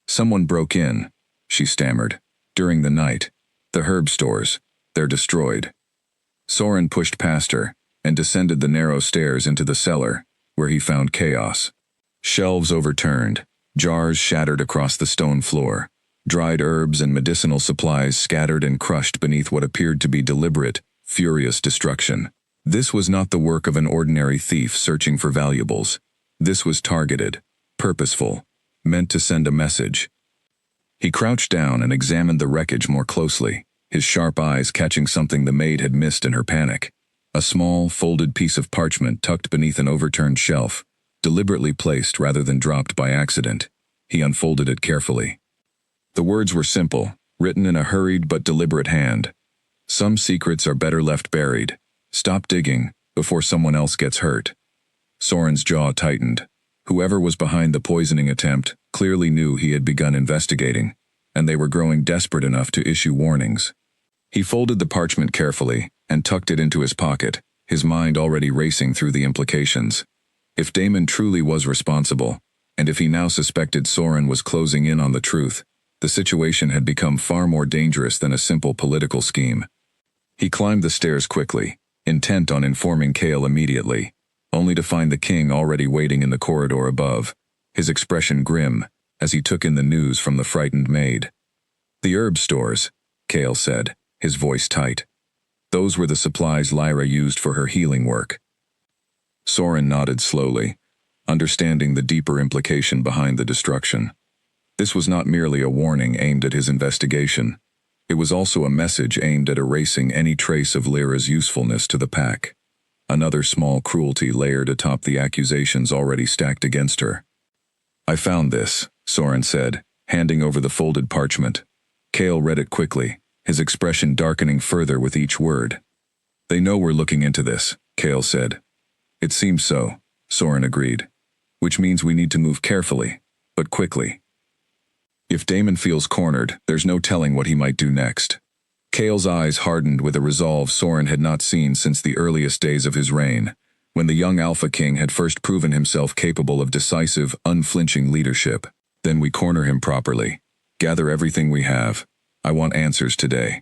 Someone broke in, she stammered, during the night. The herb stores, they're destroyed. Soren pushed past her and descended the narrow stairs into the cellar, where he found chaos. Shelves overturned, jars shattered across the stone floor, dried herbs and medicinal supplies scattered and crushed beneath what appeared to be deliberate, furious destruction. This was not the work of an ordinary thief searching for valuables. This was targeted, purposeful, meant to send a message. He crouched down and examined the wreckage more closely, his sharp eyes catching something the maid had missed in her panic. A small, folded piece of parchment tucked beneath an overturned shelf, deliberately placed rather than dropped by accident. He unfolded it carefully. The words were simple, written in a hurried but deliberate hand. Some secrets are better left buried. Stop digging before someone else gets hurt. Soren's jaw tightened. Whoever was behind the poisoning attempt clearly knew he had begun investigating, and they were growing desperate enough to issue warnings. He folded the parchment carefully and tucked it into his pocket, his mind already racing through the implications. If Damon truly was responsible, and if he now suspected Soren was closing in on the truth, the situation had become far more dangerous than a simple political scheme. He climbed the stairs quickly, intent on informing Kale immediately, only to find the king already waiting in the corridor above, his expression grim as he took in the news from the frightened maid. "The herb stores," Kale said, his voice tight. "Those were the supplies Lyra used for her healing work." Soren nodded slowly, understanding the deeper implication behind the destruction. This was not merely a warning aimed at his investigation. It was also a message aimed at erasing any trace of Lyra's usefulness to the pack. Another small cruelty layered atop the accusations already stacked against her. "I found this," Soren said, handing over the folded parchment. Kale read it quickly, his expression darkening further with each word. "They know we're looking into this," Kale said. "It seems so," Soren agreed. "Which means we need to move carefully, but quickly. If Damon feels cornered, there's no telling what he might do next." Kale's eyes hardened with a resolve Soren had not seen since the earliest days of his reign, when the young Alpha King had first proven himself capable of decisive, unflinching leadership. "Then we corner him properly. Gather everything we have. I want answers today."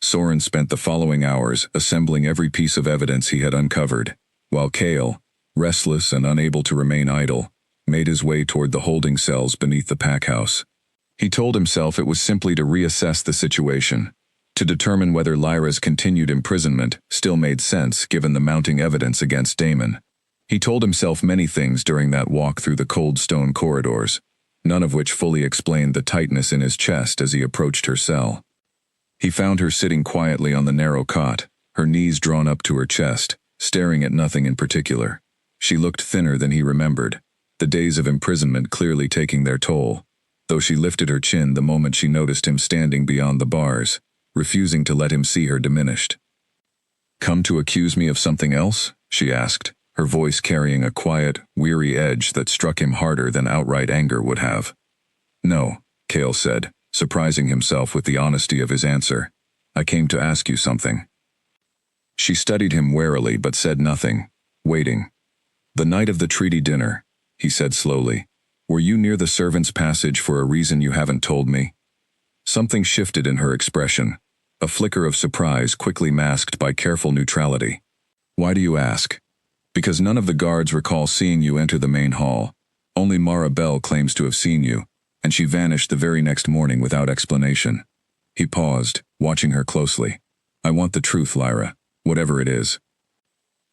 Soren spent the following hours assembling every piece of evidence he had uncovered, while Kale, restless and unable to remain idle, made his way toward the holding cells beneath the pack house. He told himself it was simply to reassess the situation, to determine whether Lyra's continued imprisonment still made sense given the mounting evidence against Damon. He told himself many things during that walk through the cold stone corridors, none of which fully explained the tightness in his chest as he approached her cell. He found her sitting quietly on the narrow cot, her knees drawn up to her chest, staring at nothing in particular. She looked thinner than he remembered, the days of imprisonment clearly taking their toll, though she lifted her chin the moment she noticed him standing beyond the bars, refusing to let him see her diminished. "Come to accuse me of something else?" she asked, her voice carrying a quiet, weary edge that struck him harder than outright anger would have. "No," Kale said, surprising himself with the honesty of his answer. "I came to ask you something." She studied him warily but said nothing, waiting. "The night of the treaty dinner," he said slowly, "were you near the servants' passage for a reason you haven't told me?" Something shifted in her expression, a flicker of surprise quickly masked by careful neutrality. "Why do you ask?" "Because none of the guards recall seeing you enter the main hall. Only Mara Bell claims to have seen you, and she vanished the very next morning without explanation." He paused, watching her closely. "I want the truth, Lyra, whatever it is."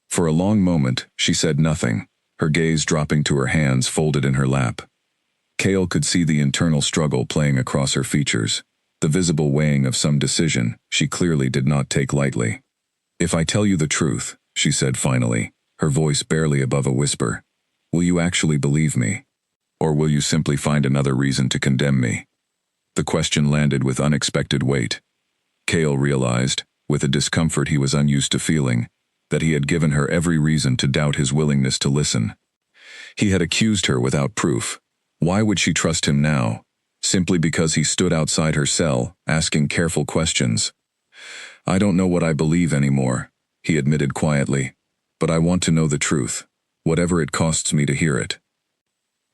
For a long moment, she said nothing, her gaze dropping to her hands folded in her lap. Kale could see the internal struggle playing across her features, the visible weighing of some decision she clearly did not take lightly. "If I tell you the truth," she said finally, her voice barely above a whisper, "will you actually believe me? Or will you simply find another reason to condemn me?" The question landed with unexpected weight. Kale realized, with a discomfort he was unused to feeling, that he had given her every reason to doubt his willingness to listen. He had accused her without proof. Why would she trust him now? Simply because he stood outside her cell, asking careful questions. "I don't know what I believe anymore," he admitted quietly, "but I want to know the truth, whatever it costs me to hear it."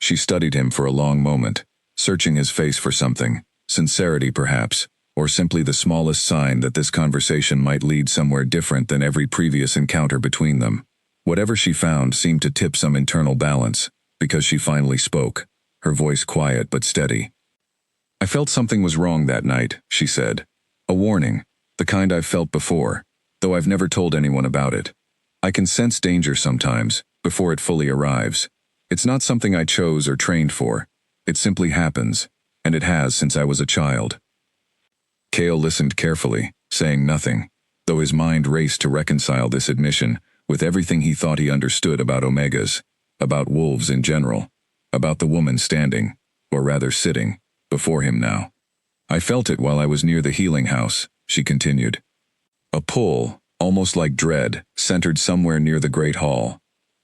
She studied him for a long moment, searching his face for something, sincerity perhaps, or simply the smallest sign that this conversation might lead somewhere different than every previous encounter between them. Whatever she found seemed to tip some internal balance, because she finally spoke, her voice quiet but steady. "I felt something was wrong that night," she said. "A warning, the kind I've felt before, though I've never told anyone about it. I can sense danger sometimes, before it fully arrives. It's not something I chose or trained for. It simply happens, and it has since I was a child. Cale listened carefully, saying nothing, though his mind raced to reconcile this admission with everything he thought he understood about Omegas, about wolves in general, about the woman standing, or rather sitting, before him now. I felt it while I was near the healing house, she continued. A pull, almost like dread, centered somewhere near the great hall.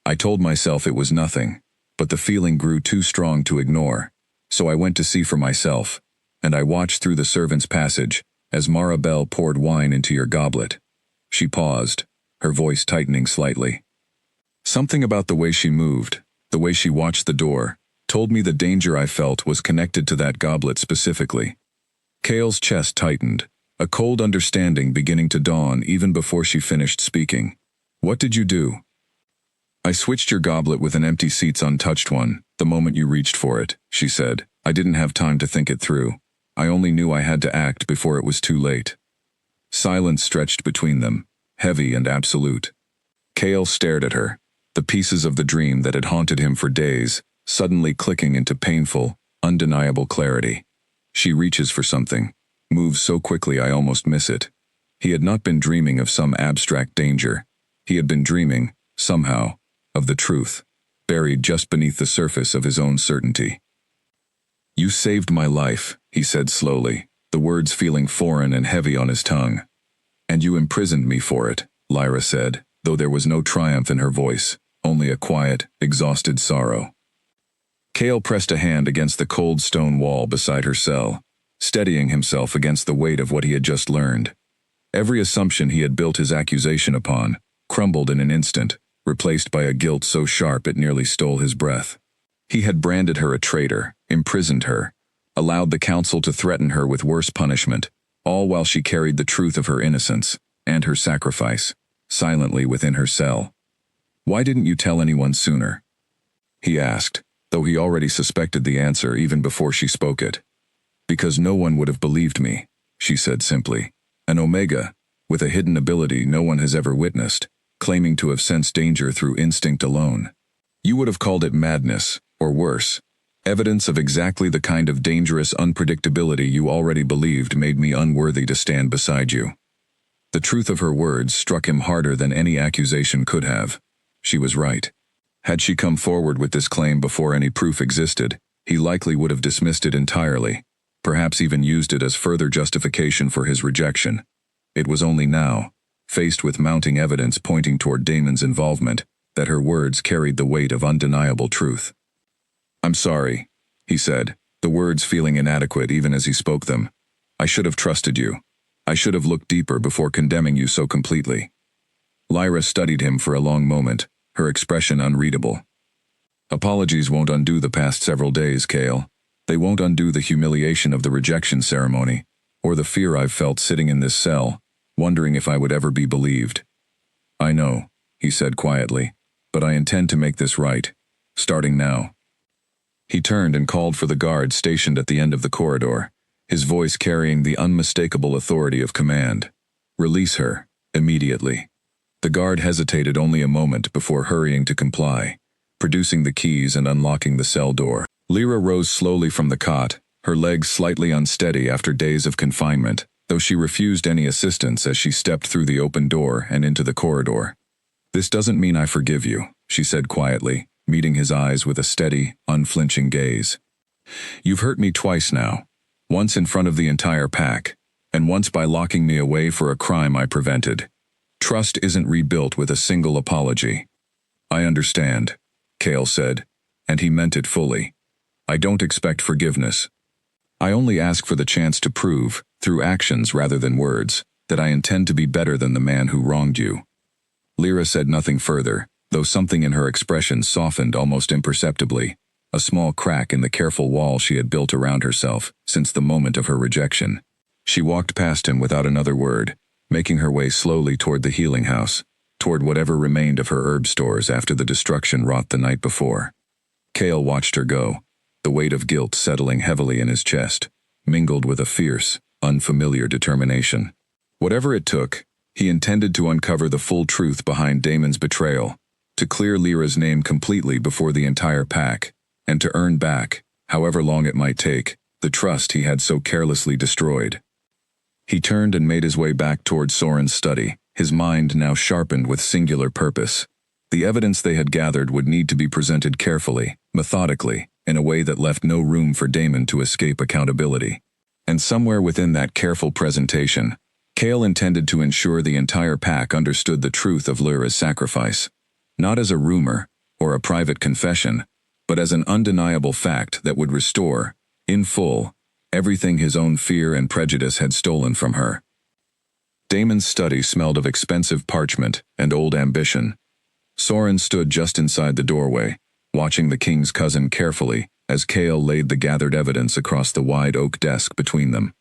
I told myself it was nothing, but the feeling grew too strong to ignore, so I went to see for myself, and I watched through the servants' passage as Maribel poured wine into your goblet. She paused, her voice tightening slightly. Something about the way she moved, the way she watched the door, told me the danger I felt was connected to that goblet specifically. Cale's chest tightened, a cold understanding beginning to dawn even before she finished speaking. What did you do? I switched your goblet with an empty seat's untouched one, the moment you reached for it, she said. I didn't have time to think it through. I only knew I had to act before it was too late. Silence stretched between them, heavy and absolute. Cale stared at her, the pieces of the dream that had haunted him for days, suddenly clicking into painful, undeniable clarity. She reaches for something, moves so quickly I almost miss it. He had not been dreaming of some abstract danger. He had been dreaming, somehow, of the truth, buried just beneath the surface of his own certainty. You saved my life, he said slowly, the words feeling foreign and heavy on his tongue. And you imprisoned me for it, Lyra said, though there was no triumph in her voice, only a quiet, exhausted sorrow. Cale pressed a hand against the cold stone wall beside her cell, steadying himself against the weight of what he had just learned. Every assumption he had built his accusation upon crumbled in an instant, replaced by a guilt so sharp it nearly stole his breath. He had branded her a traitor, imprisoned her, allowed the council to threaten her with worse punishment, all while she carried the truth of her innocence, and her sacrifice, silently within her cell. Why didn't you tell anyone sooner? He asked, though he already suspected the answer even before she spoke it. Because no one would have believed me, she said simply. An Omega, with a hidden ability no one has ever witnessed, claiming to have sensed danger through instinct alone. You would have called it madness, or worse. Evidence of exactly the kind of dangerous unpredictability you already believed made me unworthy to stand beside you. The truth of her words struck him harder than any accusation could have. She was right. Had she come forward with this claim before any proof existed, he likely would have dismissed it entirely, perhaps even used it as further justification for his rejection. It was only now, faced with mounting evidence pointing toward Damon's involvement, that her words carried the weight of undeniable truth. I'm sorry, he said, the words feeling inadequate even as he spoke them. I should have trusted you. I should have looked deeper before condemning you so completely. Lyra studied him for a long moment, her expression unreadable. Apologies won't undo the past several days, Cale. They won't undo the humiliation of the rejection ceremony, or the fear I've felt sitting in this cell, wondering if I would ever be believed. I know, he said quietly, but I intend to make this right, starting now. He turned and called for the guard stationed at the end of the corridor, his voice carrying the unmistakable authority of command. Release her, immediately. The guard hesitated only a moment before hurrying to comply, producing the keys and unlocking the cell door. Lyra rose slowly from the cot, her legs slightly unsteady after days of confinement, though she refused any assistance as she stepped through the open door and into the corridor. This doesn't mean I forgive you, she said quietly, meeting his eyes with a steady, unflinching gaze. You've hurt me twice now, once in front of the entire pack, and once by locking me away for a crime I prevented. Trust isn't rebuilt with a single apology. I understand, Cale said, and he meant it fully. I don't expect forgiveness. I only ask for the chance to prove, through actions rather than words, that I intend to be better than the man who wronged you. Lyra said nothing further, though something in her expression softened almost imperceptibly, a small crack in the careful wall she had built around herself since the moment of her rejection. She walked past him without another word, making her way slowly toward the healing house, toward whatever remained of her herb stores after the destruction wrought the night before. Cale watched her go, the weight of guilt settling heavily in his chest, mingled with a fierce, unfamiliar determination. Whatever it took, he intended to uncover the full truth behind Damon's betrayal, to clear Lyra's name completely before the entire pack, and to earn back, however long it might take, the trust he had so carelessly destroyed. He turned and made his way back toward Soren's study, his mind now sharpened with singular purpose. The evidence they had gathered would need to be presented carefully, methodically, in a way that left no room for Damon to escape accountability. And somewhere within that careful presentation, Cale intended to ensure the entire pack understood the truth of Lyra's sacrifice, not as a rumor or a private confession, but as an undeniable fact that would restore, in full, everything his own fear and prejudice had stolen from her. Damon's study smelled of expensive parchment and old ambition. Soren stood just inside the doorway, watching the king's cousin carefully as Cale laid the gathered evidence across the wide oak desk between them.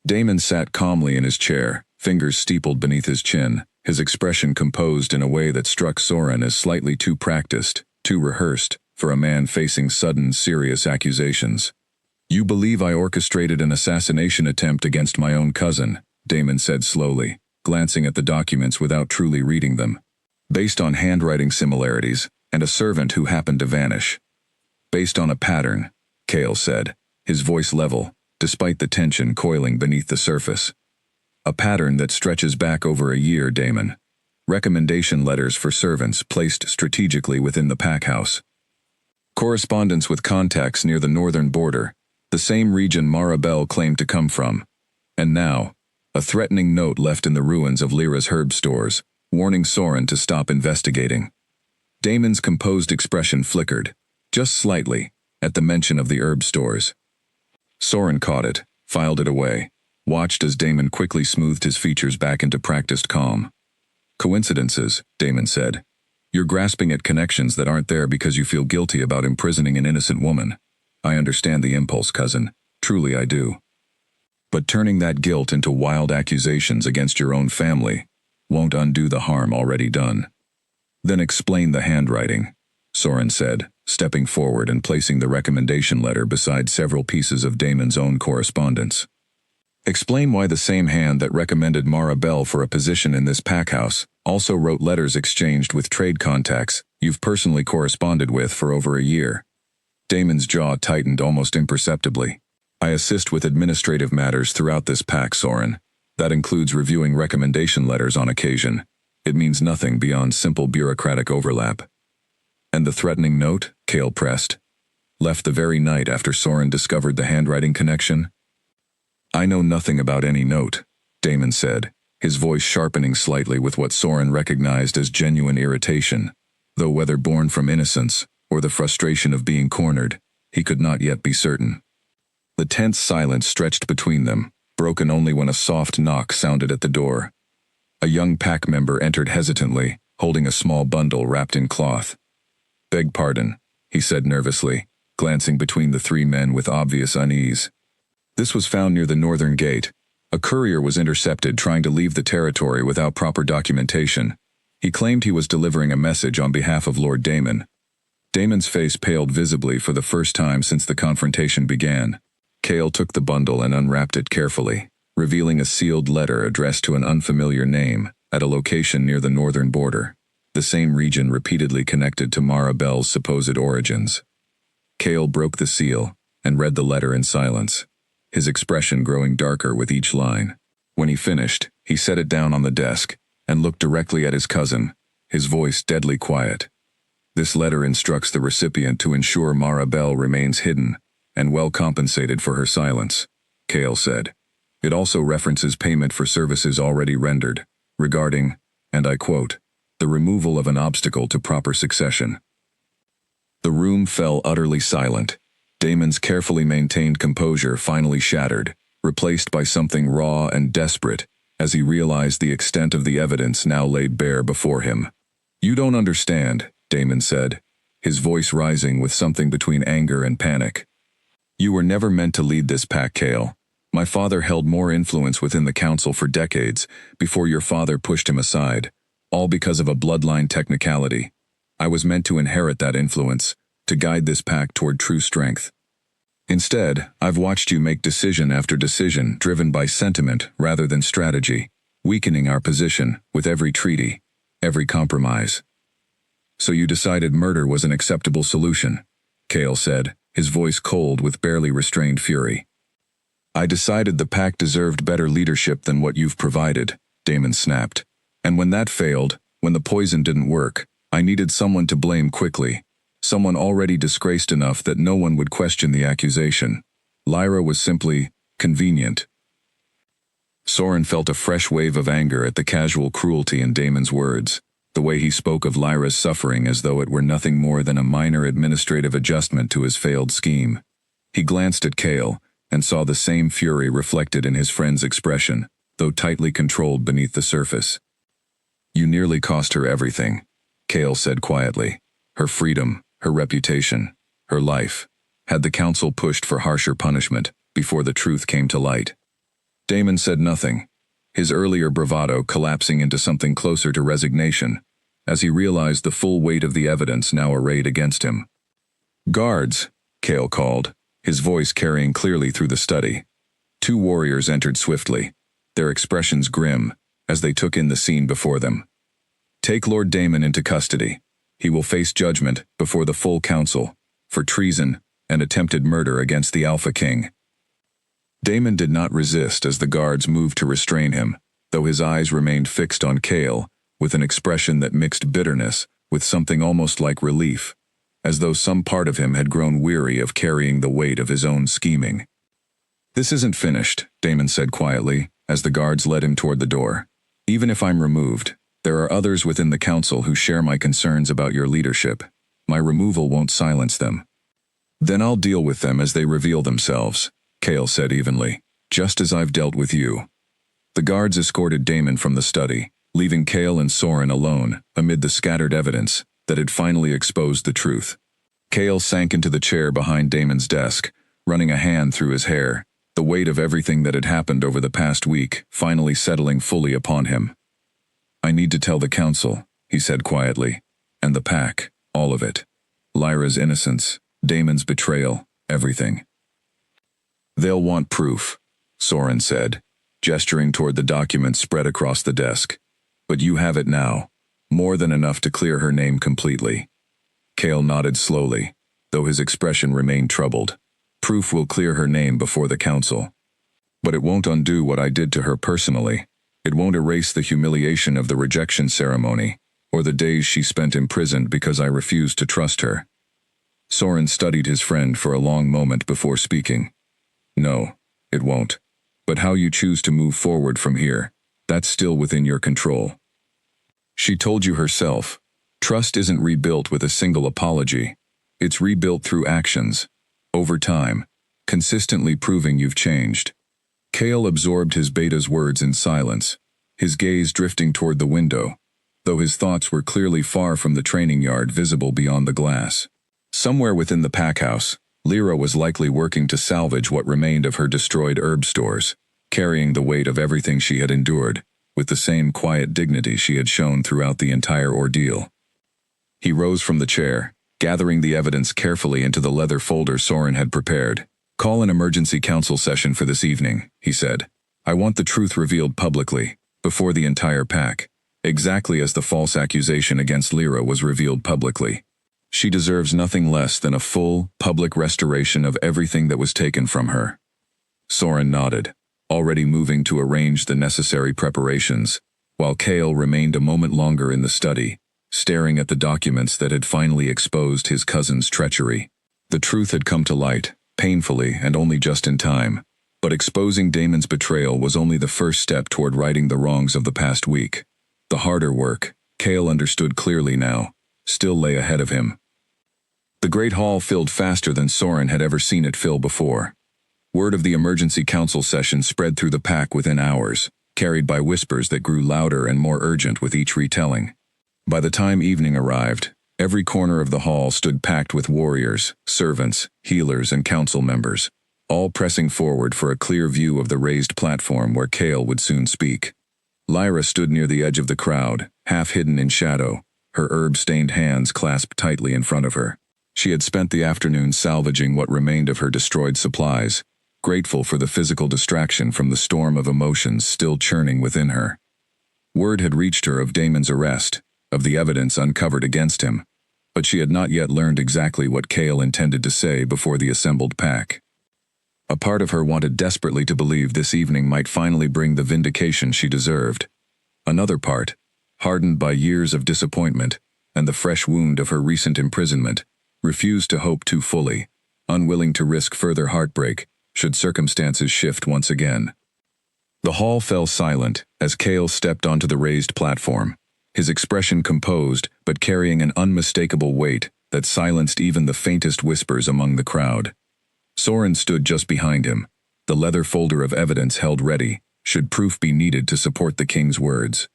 Damon sat calmly in his chair, fingers steepled beneath his chin, his expression composed in a way that struck Soren as slightly too practiced, too rehearsed, for a man facing sudden, serious accusations. "You believe I orchestrated an assassination attempt against my own cousin," Damon said slowly, glancing at the documents without truly reading them. "Based on handwriting similarities and a servant who happened to vanish." "Based on a pattern," Cale said, his voice level, despite the tension coiling beneath the surface. "A pattern that stretches back over a year, Damon. Recommendation letters for servants placed strategically within the pack house. Correspondence with contacts near the northern border, the same region Mara Bell claimed to come from. And now, a threatening note left in the ruins of Lyra's herb stores, warning Soren to stop investigating." Damon's composed expression flickered, just slightly, at the mention of the herb stores. Soren caught it, filed it away, watched as Damon quickly smoothed his features back into practiced calm. "Coincidences," Damon said. "You're grasping at connections that aren't there because you feel guilty about imprisoning an innocent woman. I understand the impulse, cousin. Truly I do. But turning that guilt into wild accusations against your own family won't undo the harm already done." "Then explain the handwriting," Soren said, stepping forward and placing the recommendation letter beside several pieces of Damon's own correspondence. "Explain why the same hand that recommended Mara Bell for a position in this pack house also wrote letters exchanged with trade contacts you've personally corresponded with for over a year." Damon's jaw tightened almost imperceptibly. "I assist with administrative matters throughout this pack, Soren. That includes reviewing recommendation letters on occasion. It means nothing beyond simple bureaucratic overlap." "And the threatening note?" Cale pressed. "Left the very night after Soren discovered the handwriting connection?" "I know nothing about any note," Damon said, his voice sharpening slightly with what Soren recognized as genuine irritation, though whether born from innocence or the frustration of being cornered, he could not yet be certain. The tense silence stretched between them, broken only when a soft knock sounded at the door. A young pack member entered hesitantly, holding a small bundle wrapped in cloth. "Beg pardon," he said nervously, glancing between the three men with obvious unease. "This was found near the northern gate. A courier was intercepted trying to leave the territory without proper documentation. He claimed he was delivering a message on behalf of Lord Damon." Damon's face paled visibly for the first time since the confrontation began. Cale took the bundle and unwrapped it carefully, revealing a sealed letter addressed to an unfamiliar name at a location near the northern border, the same region repeatedly connected to Mara Bell's supposed origins. Cale broke the seal and read the letter in silence, his expression growing darker with each line. When he finished, he set it down on the desk and looked directly at his cousin, his voice deadly quiet. "This letter instructs the recipient to ensure Mara Bell remains hidden and well compensated for her silence," Cale said. "It also references payment for services already rendered, regarding, and I quote, the removal of an obstacle to proper succession." The room fell utterly silent. Damon's carefully maintained composure finally shattered, replaced by something raw and desperate, as he realized the extent of the evidence now laid bare before him. "You don't understand," Damon said, his voice rising with something between anger and panic. "You were never meant to lead this pack, Cale. My father held more influence within the council for decades before your father pushed him aside, all because of a bloodline technicality. I was meant to inherit that influence, to guide this pack toward true strength. Instead, I've watched you make decision after decision driven by sentiment rather than strategy, weakening our position with every treaty, every compromise." "So you decided murder was an acceptable solution," Cale said, his voice cold with barely restrained fury. I decided the pack deserved better leadership than what you've provided, Damon snapped. And when that failed, when the poison didn't work, I needed someone to blame quickly. Someone already disgraced enough that no one would question the accusation. Lyra was simply convenient. Soren felt a fresh wave of anger at the casual cruelty in Damon's words, the way he spoke of Lyra's suffering as though it were nothing more than a minor administrative adjustment to his failed scheme. He glanced at Cale and saw the same fury reflected in his friend's expression, though tightly controlled beneath the surface. You nearly cost her everything, Cale said quietly. Her freedom, her reputation, her life. Had the council pushed for harsher punishment before the truth came to light? Damon said nothing, his earlier bravado collapsing into something closer to resignation, as he realized the full weight of the evidence now arrayed against him. Guards, Cale called, his voice carrying clearly through the study. 2 warriors entered swiftly, their expressions grim, as they took in the scene before them. Take Lord Damon into custody. He will face judgment before the full council for treason and attempted murder against the Alpha King. Damon did not resist as the guards moved to restrain him, though his eyes remained fixed on Cale, with an expression that mixed bitterness with something almost like relief, as though some part of him had grown weary of carrying the weight of his own scheming. This isn't finished, Damon said quietly, as the guards led him toward the door. Even if I'm removed, there are others within the council who share my concerns about your leadership. My removal won't silence them. Then I'll deal with them as they reveal themselves, Cale said evenly, just as I've dealt with you. The guards escorted Damon from the study, leaving Cale and Soren alone amid the scattered evidence that had finally exposed the truth. Cale sank into the chair behind Damon's desk, running a hand through his hair, the weight of everything that had happened over the past week finally settling fully upon him. I need to tell the council, he said quietly, and the pack, all of it. Lyra's innocence, Damon's betrayal, everything. They'll want proof, Soren said, gesturing toward the documents spread across the desk. But you have it now, more than enough to clear her name completely. Cale nodded slowly, though his expression remained troubled. Proof will clear her name before the council. But it won't undo what I did to her personally. It won't erase the humiliation of the rejection ceremony, or the days she spent imprisoned because I refused to trust her. Soren studied his friend for a long moment before speaking. No, it won't. But how you choose to move forward from here, that's still within your control. She told you herself, trust isn't rebuilt with a single apology. It's rebuilt through actions, over time, consistently proving you've changed. Cale absorbed his beta's words in silence, his gaze drifting toward the window, though his thoughts were clearly far from the training yard visible beyond the glass. Somewhere within the packhouse, Lyra was likely working to salvage what remained of her destroyed herb stores, carrying the weight of everything she had endured, with the same quiet dignity she had shown throughout the entire ordeal. He rose from the chair, gathering the evidence carefully into the leather folder Soren had prepared. Call an emergency council session for this evening, he said. I want the truth revealed publicly, before the entire pack, exactly as the false accusation against Lyra was revealed publicly. She deserves nothing less than a full, public restoration of everything that was taken from her. Soren nodded, already moving to arrange the necessary preparations, while Cale remained a moment longer in the study, staring at the documents that had finally exposed his cousin's treachery. The truth had come to light, painfully and only just in time, but exposing Damon's betrayal was only the first step toward righting the wrongs of the past week. The harder work, Cale understood clearly now, still lay ahead of him. The great hall filled faster than Soren had ever seen it fill before. Word of the emergency council session spread through the pack within hours, carried by whispers that grew louder and more urgent with each retelling. By the time evening arrived, every corner of the hall stood packed with warriors, servants, healers, and council members, all pressing forward for a clear view of the raised platform where Cale would soon speak. Lyra stood near the edge of the crowd, half hidden in shadow, her herb-stained hands clasped tightly in front of her. She had spent the afternoon salvaging what remained of her destroyed supplies, grateful for the physical distraction from the storm of emotions still churning within her. Word had reached her of Damon's arrest, of the evidence uncovered against him. but she had not yet learned exactly what Kale intended to say before the assembled pack. A part of her wanted desperately to believe this evening might finally bring the vindication she deserved. Another part, hardened by years of disappointment and the fresh wound of her recent imprisonment, refused to hope too fully, unwilling to risk further heartbreak should circumstances shift once again. The hall fell silent as Kale stepped onto the raised platform, his expression composed but carrying an unmistakable weight that silenced even the faintest whispers among the crowd. Soren stood just behind him, the leather folder of evidence held ready, should proof be needed to support the king's words.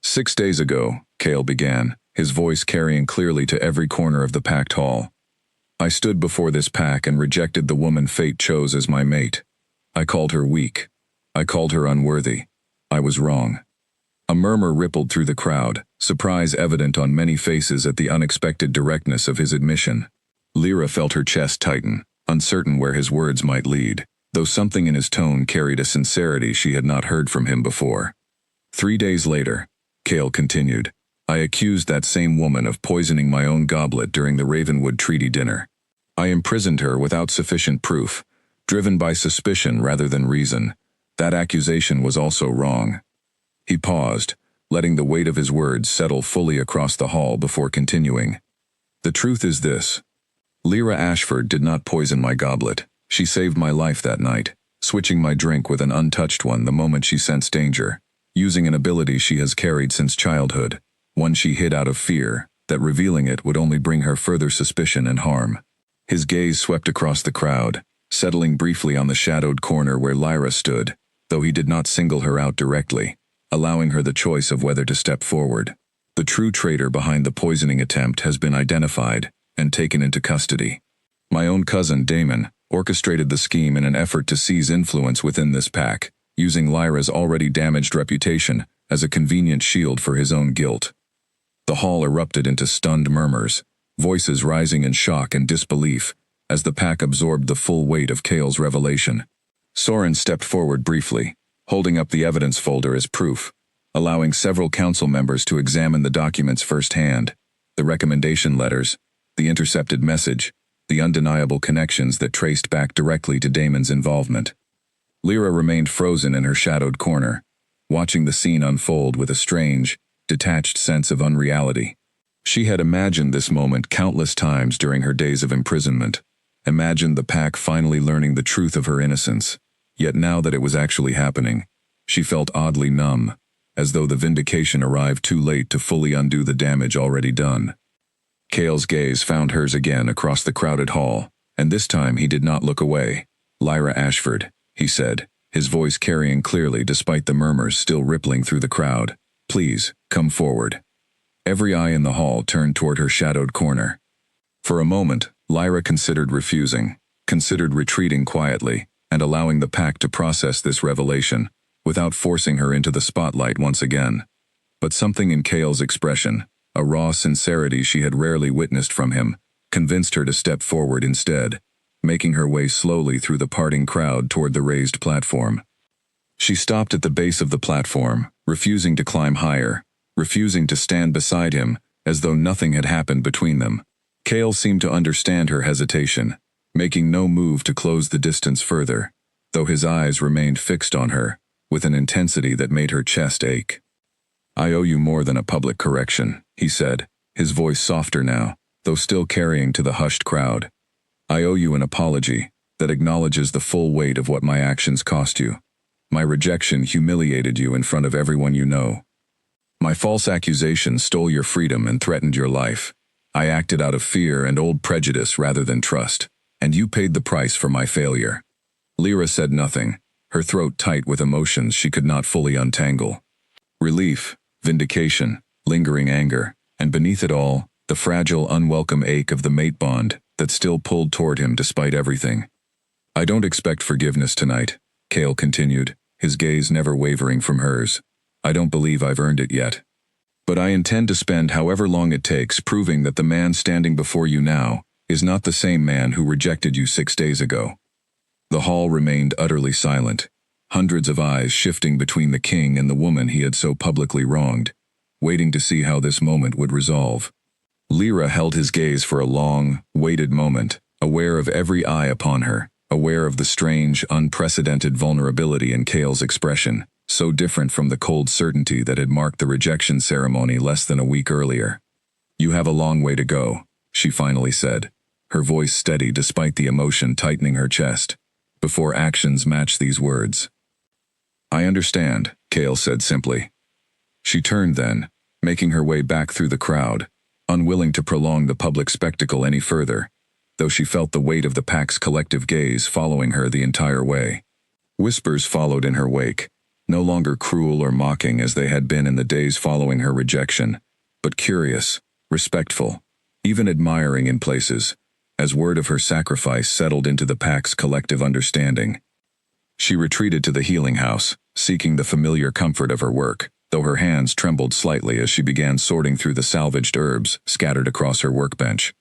6 days ago, Kale began, his voice carrying clearly to every corner of the packed hall. I stood before this pack and rejected the woman fate chose as my mate. I called her weak. I called her unworthy. I was wrong. A murmur rippled through the crowd, surprise evident on many faces at the unexpected directness of his admission. Lyra felt her chest tighten, uncertain where his words might lead, though something in his tone carried a sincerity she had not heard from him before. 3 days later, Kale continued, I accused that same woman of poisoning my own goblet during the Ravenwood Treaty dinner. I imprisoned her without sufficient proof, driven by suspicion rather than reason. That accusation was also wrong. He paused, letting the weight of his words settle fully across the hall before continuing. The truth is this. Lyra Ashford did not poison my goblet. She saved my life that night, switching my drink with an untouched one the moment she sensed danger, using an ability she has carried since childhood, one she hid out of fear, that revealing it would only bring her further suspicion and harm. His gaze swept across the crowd, settling briefly on the shadowed corner where Lyra stood, though he did not single her out directly, allowing her the choice of whether to step forward. The true traitor behind the poisoning attempt has been identified and taken into custody. My own cousin, Damon, orchestrated the scheme in an effort to seize influence within this pack, using Lyra's already damaged reputation as a convenient shield for his own guilt. The hall erupted into stunned murmurs, voices rising in shock and disbelief as the pack absorbed the full weight of Kale's revelation. Soren stepped forward briefly, holding up the evidence folder as proof, allowing several council members to examine the documents firsthand, the recommendation letters, the intercepted message, the undeniable connections that traced back directly to Damon's involvement. Lyra remained frozen in her shadowed corner, watching the scene unfold with a strange, detached sense of unreality. She had imagined this moment countless times during her days of imprisonment, imagined the pack finally learning the truth of her innocence, yet now that it was actually happening, she felt oddly numb, as though the vindication arrived too late to fully undo the damage already done. Kale's gaze found hers again across the crowded hall, and this time he did not look away. Lyra Ashford, he said, his voice carrying clearly despite the murmurs still rippling through the crowd. Please, come forward. Every eye in the hall turned toward her shadowed corner. For a moment, Lyra considered refusing, considered retreating quietly, and allowing the pack to process this revelation, without forcing her into the spotlight once again. But something in Kale's expression, a raw sincerity she had rarely witnessed from him, convinced her to step forward instead, making her way slowly through the parting crowd toward the raised platform. She stopped at the base of the platform, refusing to climb higher, refusing to stand beside him, as though nothing had happened between them. Kale seemed to understand her hesitation, making no move to close the distance further, though his eyes remained fixed on her, with an intensity that made her chest ache. I owe you more than a public correction, he said, his voice softer now, though still carrying to the hushed crowd. I owe you an apology that acknowledges the full weight of what my actions cost you. My rejection humiliated you in front of everyone you know. My false accusations stole your freedom and threatened your life. I acted out of fear and old prejudice rather than trust, and you paid the price for my failure. Lyra said nothing, her throat tight with emotions she could not fully untangle. Relief, vindication, lingering anger, and beneath it all, the fragile, unwelcome ache of the mate bond that still pulled toward him despite everything. I don't expect forgiveness tonight, Kale continued, his gaze never wavering from hers. I don't believe I've earned it yet. But I intend to spend however long it takes proving that the man standing before you now is not the same man who rejected you 6 days ago. The hall remained utterly silent, hundreds of eyes shifting between the king and the woman he had so publicly wronged, waiting to see how this moment would resolve. Lyra held his gaze for a long, weighted moment, aware of every eye upon her, aware of the strange, unprecedented vulnerability in Cale's expression, so different from the cold certainty that had marked the rejection ceremony less than a week earlier. "You have a long way to go," she finally said, her voice steady despite the emotion tightening her chest, before actions matched these words. "I understand," Cale said simply. She turned then, making her way back through the crowd, unwilling to prolong the public spectacle any further, though she felt the weight of the pack's collective gaze following her the entire way. Whispers followed in her wake, no longer cruel or mocking as they had been in the days following her rejection, but curious, respectful, even admiring in places, as word of her sacrifice settled into the pack's collective understanding. She retreated to the healing house, seeking the familiar comfort of her work, though her hands trembled slightly as she began sorting through the salvaged herbs scattered across her workbench.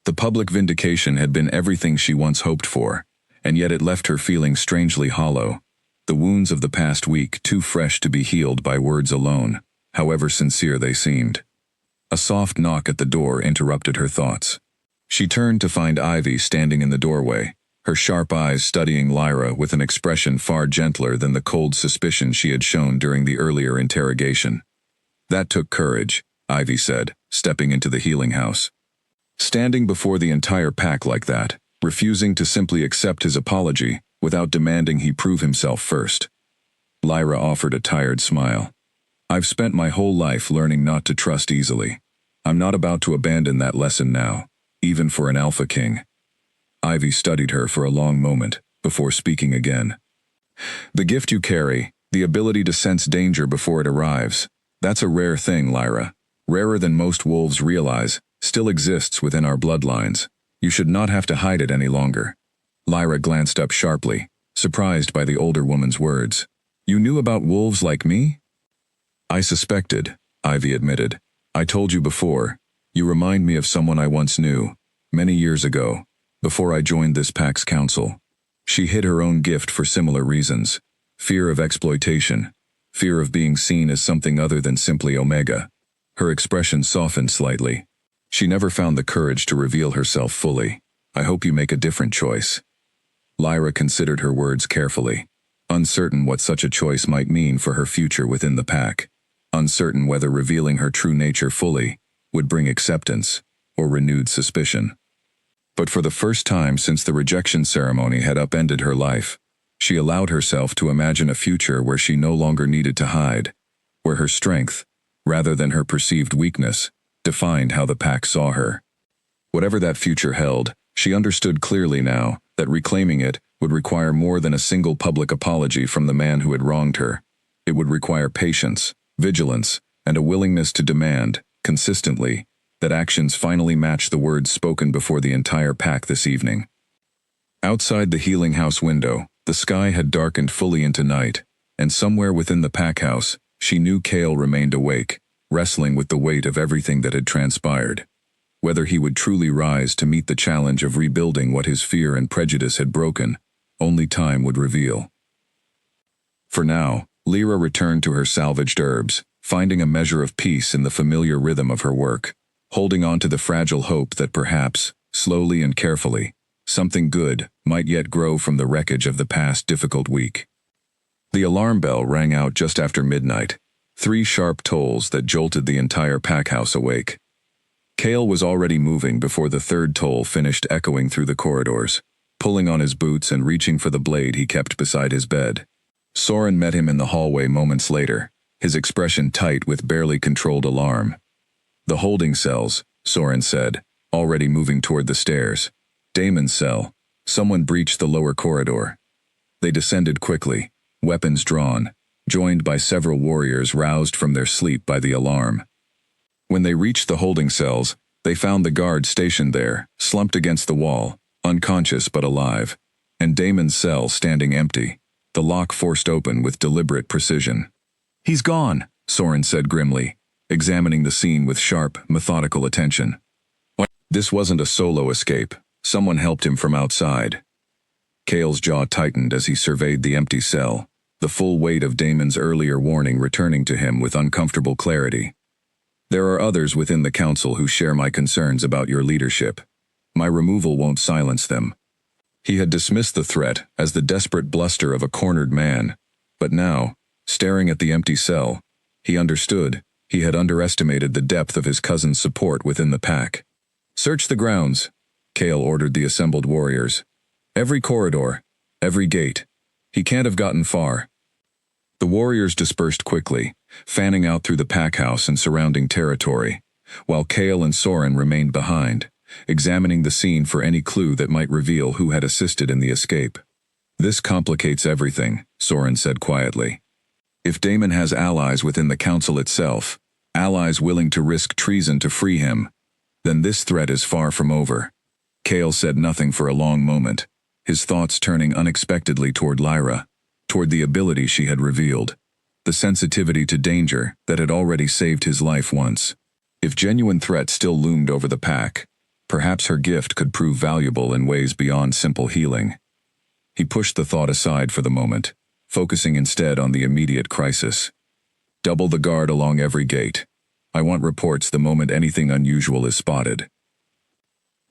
The public vindication had been everything she once hoped for, and yet it left her feeling strangely hollow, the wounds of the past week too fresh to be healed by words alone, however sincere they seemed. A soft knock at the door interrupted her thoughts. She turned to find Ivy standing in the doorway, her sharp eyes studying Lyra with an expression far gentler than the cold suspicion she had shown during the earlier interrogation. "That took courage," Ivy said, stepping into the healing house. Standing before the entire pack like that, refusing to simply accept his apology without demanding he prove himself first. Lyra offered a tired smile. "I've spent my whole life learning not to trust easily. I'm not about to abandon that lesson now, even for an Alpha King." Ivy studied her for a long moment, before speaking again. "The gift you carry, the ability to sense danger before it arrives, that's a rare thing, Lyra. Rarer than most wolves realize, still exists within our bloodlines. You should not have to hide it any longer." Lyra glanced up sharply, surprised by the older woman's words. "You knew about wolves like me?" "I suspected," Ivy admitted. "I told you before. You remind me of someone I once knew, many years ago, before I joined this pack's council." She hid her own gift for similar reasons. Fear of exploitation. Fear of being seen as something other than simply Omega. Her expression softened slightly. She never found the courage to reveal herself fully. "I hope you make a different choice." Lyra considered her words carefully, uncertain what such a choice might mean for her future within the pack, uncertain whether revealing her true nature fully would bring acceptance or renewed suspicion. But for the first time since the rejection ceremony had upended her life, she allowed herself to imagine a future where she no longer needed to hide, where her strength, rather than her perceived weakness, defined how the pack saw her. Whatever that future held, she understood clearly now that reclaiming it would require more than a single public apology from the man who had wronged her. It would require patience, vigilance, and a willingness to demand, consistently, that actions finally matched the words spoken before the entire pack this evening. Outside the healing house window, the sky had darkened fully into night, and somewhere within the pack house, she knew Cale remained awake, wrestling with the weight of everything that had transpired. Whether he would truly rise to meet the challenge of rebuilding what his fear and prejudice had broken, only time would reveal. For now, Lyra returned to her salvaged herbs, finding a measure of peace in the familiar rhythm of her work, holding on to the fragile hope that perhaps, slowly and carefully, something good might yet grow from the wreckage of the past difficult week. The alarm bell rang out just after midnight, 3 sharp tolls that jolted the entire pack house awake. Cale was already moving before the 3rd toll finished echoing through the corridors, pulling on his boots and reaching for the blade he kept beside his bed. Soren met him in the hallway moments later, his expression tight with barely controlled alarm. "The holding cells," Soren said, already moving toward the stairs. "Damon's cell. Someone breached the lower corridor." They descended quickly, weapons drawn, joined by several warriors roused from their sleep by the alarm. When they reached the holding cells, they found the guard stationed there, slumped against the wall, unconscious but alive, and Damon's cell standing empty, the lock forced open with deliberate precision. "He's gone," Soren said grimly, examining the scene with sharp, methodical attention. This wasn't a solo escape. Someone helped him from outside. Cale's jaw tightened as he surveyed the empty cell, the full weight of Damon's earlier warning returning to him with uncomfortable clarity. There are others within the council who share my concerns about your leadership. My removal won't silence them. He had dismissed the threat as the desperate bluster of a cornered man, but now, staring at the empty cell, he understood he had underestimated the depth of his cousin's support within the pack. "Search the grounds," Kale ordered the assembled warriors. "Every corridor, every gate. He can't have gotten far." The warriors dispersed quickly, fanning out through the pack house and surrounding territory, while Kale and Soren remained behind, examining the scene for any clue that might reveal who had assisted in the escape. "This complicates everything," Soren said quietly. "If Damon has allies within the council itself, allies willing to risk treason to free him, then this threat is far from over." Kale said nothing for a long moment, his thoughts turning unexpectedly toward Lyra, toward the ability she had revealed, the sensitivity to danger that had already saved his life once. If genuine threat still loomed over the pack, perhaps her gift could prove valuable in ways beyond simple healing. He pushed the thought aside for the moment, focusing instead on the immediate crisis. "Double the guard along every gate. I want reports the moment anything unusual is spotted."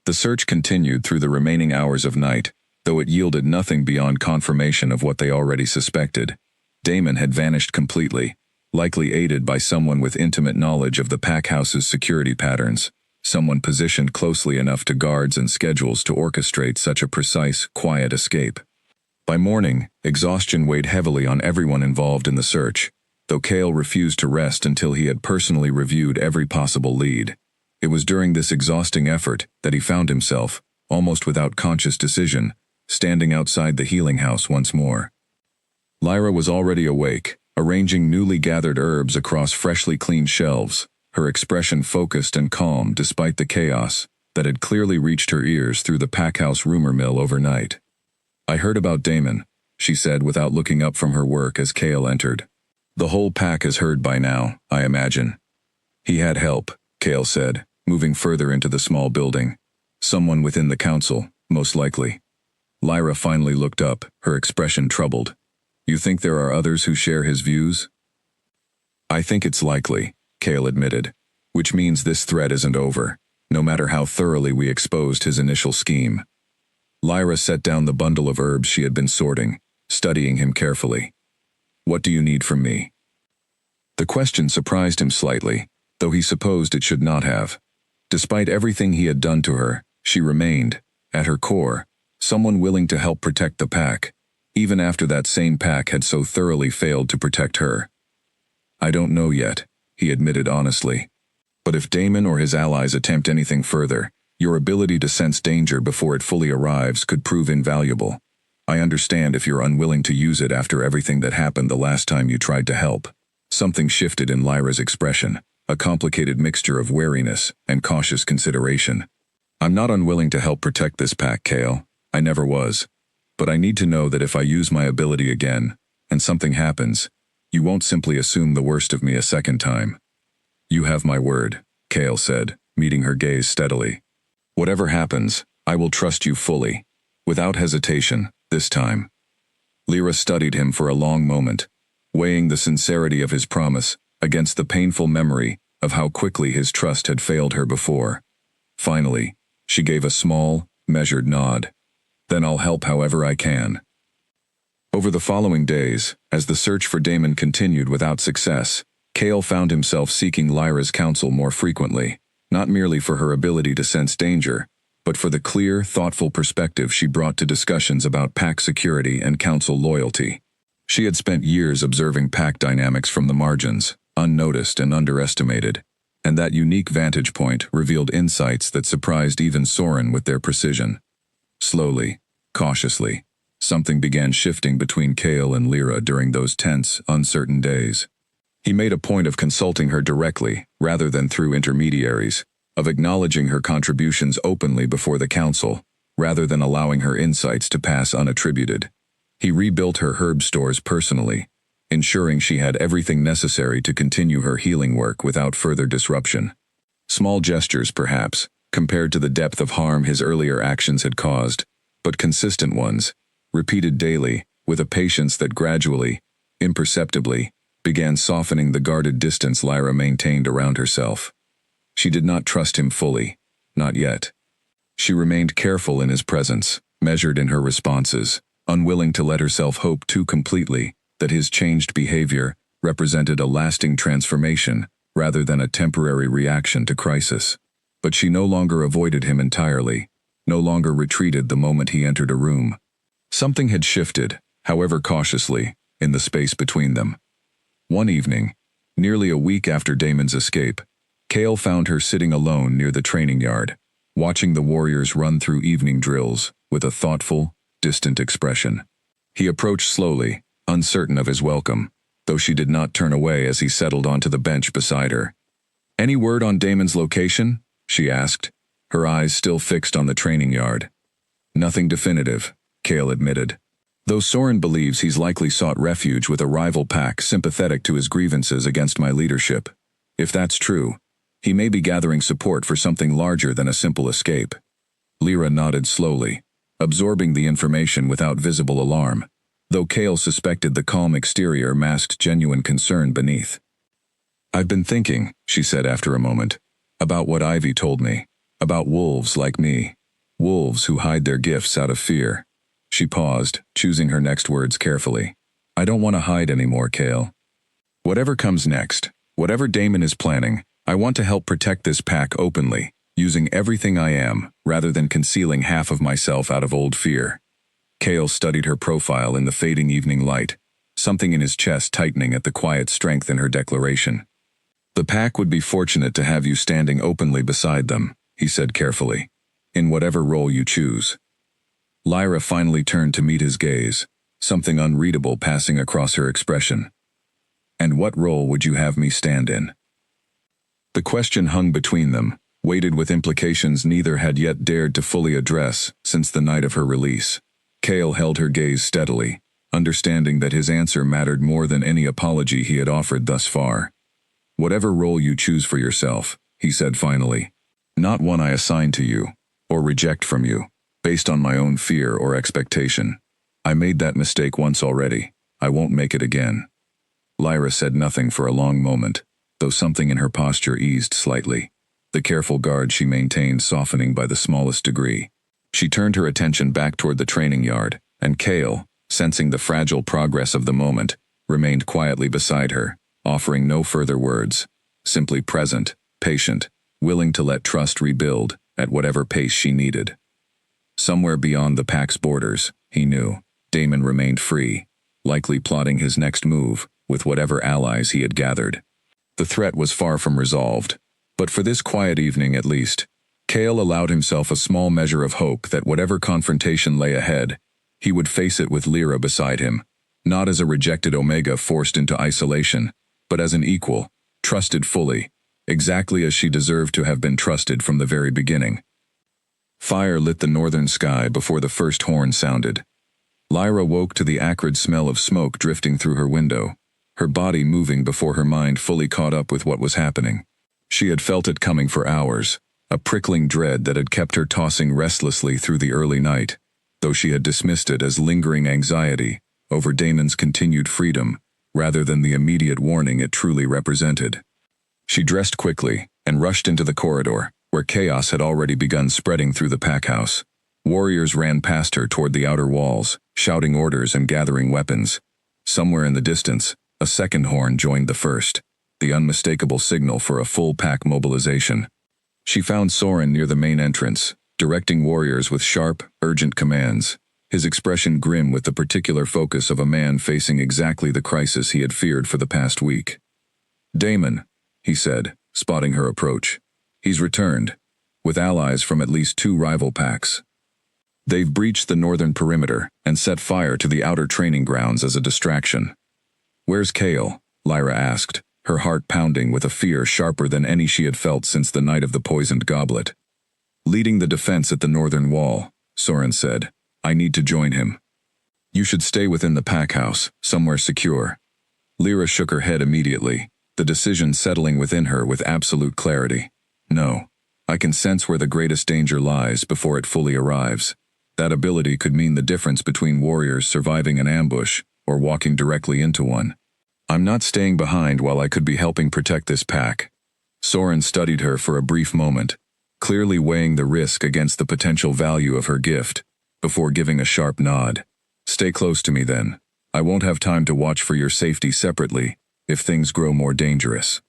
The search continued through the remaining hours of night, though it yielded nothing beyond confirmation of what they already suspected. Damon had vanished completely, likely aided by someone with intimate knowledge of the pack house's security patterns, someone positioned closely enough to guards and schedules to orchestrate such a precise, quiet escape. By morning, exhaustion weighed heavily on everyone involved in the search, though Kale refused to rest until he had personally reviewed every possible lead. It was during this exhausting effort that he found himself, almost without conscious decision, standing outside the healing house once more. Lyra was already awake, arranging newly gathered herbs across freshly cleaned shelves, her expression focused and calm despite the chaos that had clearly reached her ears through the packhouse rumor mill overnight. "I heard about Damon," she said without looking up from her work as Kale entered. "The whole pack has heard by now, I imagine." "He had help," Kale said, moving further into the small building. "Someone within the council, most likely." Lyra finally looked up, her expression troubled. "You think there are others who share his views?" "I think it's likely," Kale admitted, "which means this threat isn't over, no matter how thoroughly we exposed his initial scheme." Lyra set down the bundle of herbs she had been sorting, studying him carefully. "What do you need from me?" The question surprised him slightly, though he supposed it should not have. Despite everything he had done to her, she remained, at her core, someone willing to help protect the pack, even after that same pack had so thoroughly failed to protect her. "I don't know yet," he admitted honestly. "But if Damon or his allies attempt anything further, your ability to sense danger before it fully arrives could prove invaluable. I understand if you're unwilling to use it after everything that happened the last time you tried to help." Something shifted in Lyra's expression, a complicated mixture of wariness and cautious consideration. "I'm not unwilling to help protect this pack, Kale. I never was. But I need to know that if I use my ability again, and something happens, you won't simply assume the worst of me a second time." "You have my word," Kale said, meeting her gaze steadily. "Whatever happens, I will trust you fully, without hesitation, this time." Lyra studied him for a long moment, weighing the sincerity of his promise against the painful memory of how quickly his trust had failed her before. Finally, she gave a small, measured nod. "Then I'll help however I can." Over the following days, as the search for Damon continued without success, Kale found himself seeking Lyra's counsel more frequently, not merely for her ability to sense danger, but for the clear, thoughtful perspective she brought to discussions about pack security and council loyalty. She had spent years observing pack dynamics from the margins, unnoticed and underestimated, and that unique vantage point revealed insights that surprised even Soren with their precision. Slowly, cautiously, something began shifting between Kale and Lyra during those tense, uncertain days. He made a point of consulting her directly, rather than through intermediaries, of acknowledging her contributions openly before the council, rather than allowing her insights to pass unattributed. He rebuilt her herb stores personally, ensuring she had everything necessary to continue her healing work without further disruption. Small gestures, perhaps, compared to the depth of harm his earlier actions had caused, but consistent ones, repeated daily, with a patience that gradually, imperceptibly, began softening the guarded distance Lyra maintained around herself. She did not trust him fully, not yet. She remained careful in his presence, measured in her responses, unwilling to let herself hope too completely that his changed behavior represented a lasting transformation rather than a temporary reaction to crisis. But she no longer avoided him entirely, no longer retreated the moment he entered a room. Something had shifted, however cautiously, in the space between them. One evening, nearly a week after Damon's escape, Cale found her sitting alone near the training yard, watching the warriors run through evening drills with a thoughtful, distant expression. He approached slowly, uncertain of his welcome, though she did not turn away as he settled onto the bench beside her. "Any word on Damon's location?" she asked, her eyes still fixed on the training yard. "Nothing definitive," Cale admitted. "Though Soren believes he's likely sought refuge with a rival pack sympathetic to his grievances against my leadership. If that's true, he may be gathering support for something larger than a simple escape." Lyra nodded slowly, absorbing the information without visible alarm, though Cale suspected the calm exterior masked genuine concern beneath. "I've been thinking," she said after a moment, "about what Ivy told me, about wolves like me, wolves who hide their gifts out of fear." She paused, choosing her next words carefully. "I don't want to hide anymore, Cale. Whatever comes next, whatever Damon is planning, I want to help protect this pack openly, using everything I am, rather than concealing half of myself out of old fear." Cale studied her profile in the fading evening light, something in his chest tightening at the quiet strength in her declaration. "The pack would be fortunate to have you standing openly beside them," he said carefully, "in whatever role you choose." Lyra finally turned to meet his gaze, something unreadable passing across her expression. "And what role would you have me stand in?" The question hung between them, weighted with implications neither had yet dared to fully address since the night of her release. Cale held her gaze steadily, understanding that his answer mattered more than any apology he had offered thus far. "Whatever role you choose for yourself," he said finally, "not one I assign to you, or reject from you, based on my own fear or expectation. I made that mistake once already. I won't make it again." Lyra said nothing for a long moment, though something in her posture eased slightly, the careful guard she maintained softening by the smallest degree. She turned her attention back toward the training yard, and Cale, sensing the fragile progress of the moment, remained quietly beside her, offering no further words, simply present, patient, willing to let trust rebuild at whatever pace she needed. Somewhere beyond the pack's borders, he knew, Damon remained free, likely plotting his next move with whatever allies he had gathered. The threat was far from resolved, but for this quiet evening at least, Cale allowed himself a small measure of hope that whatever confrontation lay ahead, he would face it with Lyra beside him, not as a rejected Omega forced into isolation, but as an equal, trusted fully, exactly as she deserved to have been trusted from the very beginning. Fire lit the northern sky before the first horn sounded. Lyra woke to the acrid smell of smoke drifting through her window, her body moving before her mind fully caught up with what was happening. She had felt it coming for hours, a prickling dread that had kept her tossing restlessly through the early night, though she had dismissed it as lingering anxiety over Damon's continued freedom, rather than the immediate warning it truly represented. She dressed quickly and rushed into the corridor, where chaos had already begun spreading through the pack house. Warriors ran past her toward the outer walls, shouting orders and gathering weapons. Somewhere in the distance, a second horn joined the first, the unmistakable signal for a full pack mobilization. She found Soren near the main entrance, directing warriors with sharp, urgent commands, his expression grim with the particular focus of a man facing exactly the crisis he had feared for the past week. "Damon," he said, spotting her approach. "He's returned, with allies from at least 2 rival packs. They've breached the northern perimeter and set fire to the outer training grounds as a distraction." "Where's Cale?" Lyra asked, her heart pounding with a fear sharper than any she had felt since the night of the poisoned goblet. "Leading the defense at the northern wall," Soren said. "I need to join him." "You should stay within the pack house, somewhere secure." Lyra shook her head immediately, the decision settling within her with absolute clarity. "No. I can sense where the greatest danger lies before it fully arrives. That ability could mean the difference between warriors surviving an ambush or walking directly into one." I'm not staying behind while I could be helping protect this pack. Soren studied her for a brief moment, clearly weighing the risk against the potential value of her gift, before giving a sharp nod. Stay close to me then. I won't have time to watch for your safety separately, if things grow more dangerous.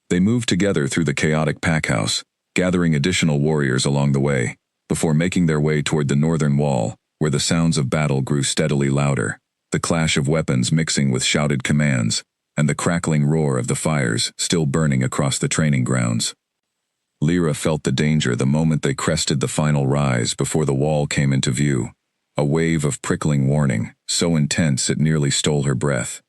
They moved together through the chaotic pack house, gathering additional warriors along the way, before making their way toward the northern wall, where the sounds of battle grew steadily louder, the clash of weapons mixing with shouted commands, and the crackling roar of the fires still burning across the training grounds. Lyra felt the danger the moment they crested the final rise before the wall came into view, a wave of prickling warning, so intense it nearly stole her breath.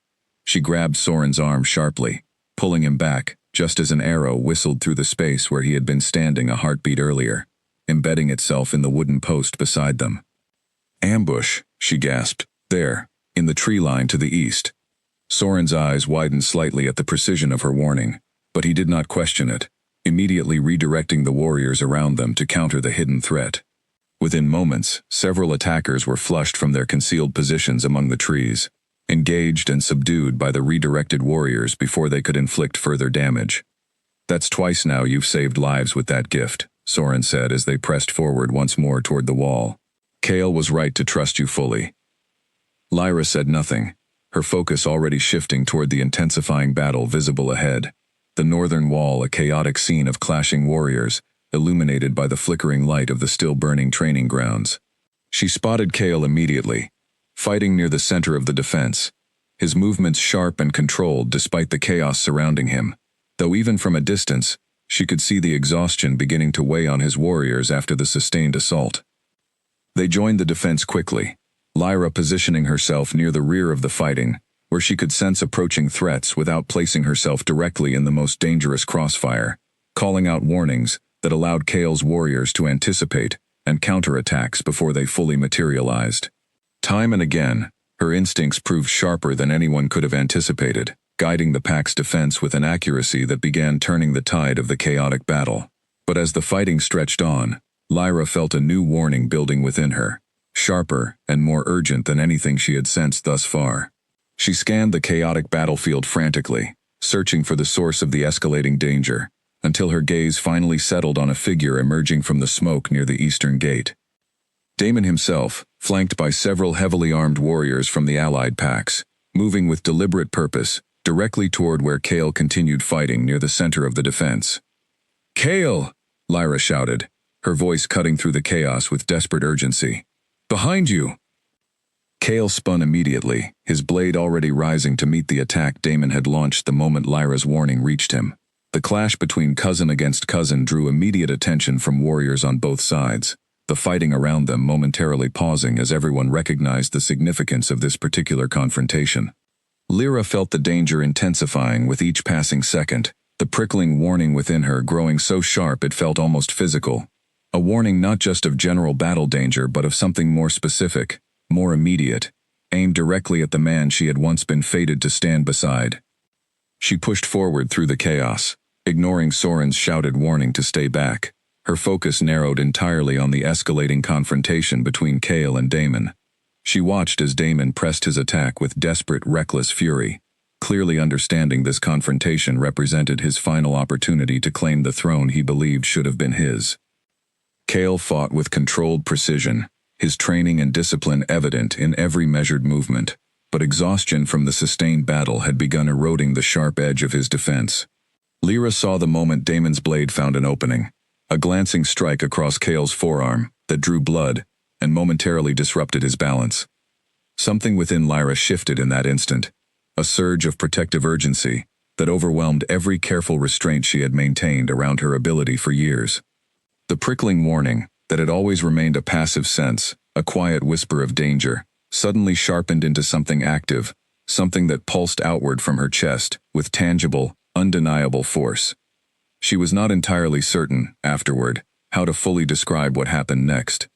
She grabbed Soren's arm sharply, pulling him back, just as an arrow whistled through the space where he had been standing a heartbeat earlier, embedding itself in the wooden post beside them. Ambush, she gasped. There, in the tree line to the east. Soren's eyes widened slightly at the precision of her warning, but he did not question it, immediately redirecting the warriors around them to counter the hidden threat. Within moments, several attackers were flushed from their concealed positions among the trees, engaged and subdued by the redirected warriors before they could inflict further damage. That's twice now you've saved lives with that gift, Soren said as they pressed forward once more toward the wall. Kale was right to trust you fully. Lyra said nothing, her focus already shifting toward the intensifying battle visible ahead. The northern wall, a chaotic scene of clashing warriors, illuminated by the flickering light of the still-burning training grounds. She spotted Kale immediately, fighting near the center of the defense, his movements sharp and controlled despite the chaos surrounding him, though even from a distance, she could see the exhaustion beginning to weigh on his warriors after the sustained assault. They joined the defense quickly, Lyra positioning herself near the rear of the fighting, where she could sense approaching threats without placing herself directly in the most dangerous crossfire, calling out warnings that allowed Kale's warriors to anticipate and counter attacks before they fully materialized. Time and again, her instincts proved sharper than anyone could have anticipated, guiding the pack's defense with an accuracy that began turning the tide of the chaotic battle. But as the fighting stretched on, Lyra felt a new warning building within her, sharper and more urgent than anything she had sensed thus far. She scanned the chaotic battlefield frantically, searching for the source of the escalating danger, until her gaze finally settled on a figure emerging from the smoke near the eastern gate. Damon himself, flanked by several heavily armed warriors from the allied packs, moving with deliberate purpose, directly toward where Kale continued fighting near the center of the defense. "Kale!" Lyra shouted, her voice cutting through the chaos with desperate urgency. "Behind you!" Kale spun immediately, his blade already rising to meet the attack Damon had launched the moment Lyra's warning reached him. The clash between cousin against cousin drew immediate attention from warriors on both sides, the fighting around them momentarily pausing as everyone recognized the significance of this particular confrontation. Lyra felt the danger intensifying with each passing second, the prickling warning within her growing so sharp it felt almost physical. A warning not just of general battle danger but of something more specific, more immediate, aimed directly at the man she had once been fated to stand beside. She pushed forward through the chaos, ignoring Soren's shouted warning to stay back, her focus narrowed entirely on the escalating confrontation between Kale and Damon. She watched as Damon pressed his attack with desperate, reckless fury, clearly understanding this confrontation represented his final opportunity to claim the throne he believed should have been his. Kale fought with controlled precision, his training and discipline evident in every measured movement, but exhaustion from the sustained battle had begun eroding the sharp edge of his defense. Lyra saw the moment Damon's blade found an opening, a glancing strike across Kale's forearm that drew blood and momentarily disrupted his balance. Something within Lyra shifted in that instant, a surge of protective urgency that overwhelmed every careful restraint she had maintained around her ability for years. The prickling warning, that had always remained a passive sense, a quiet whisper of danger, suddenly sharpened into something active, something that pulsed outward from her chest with tangible, undeniable force. She was not entirely certain, afterward, how to fully describe what happened next.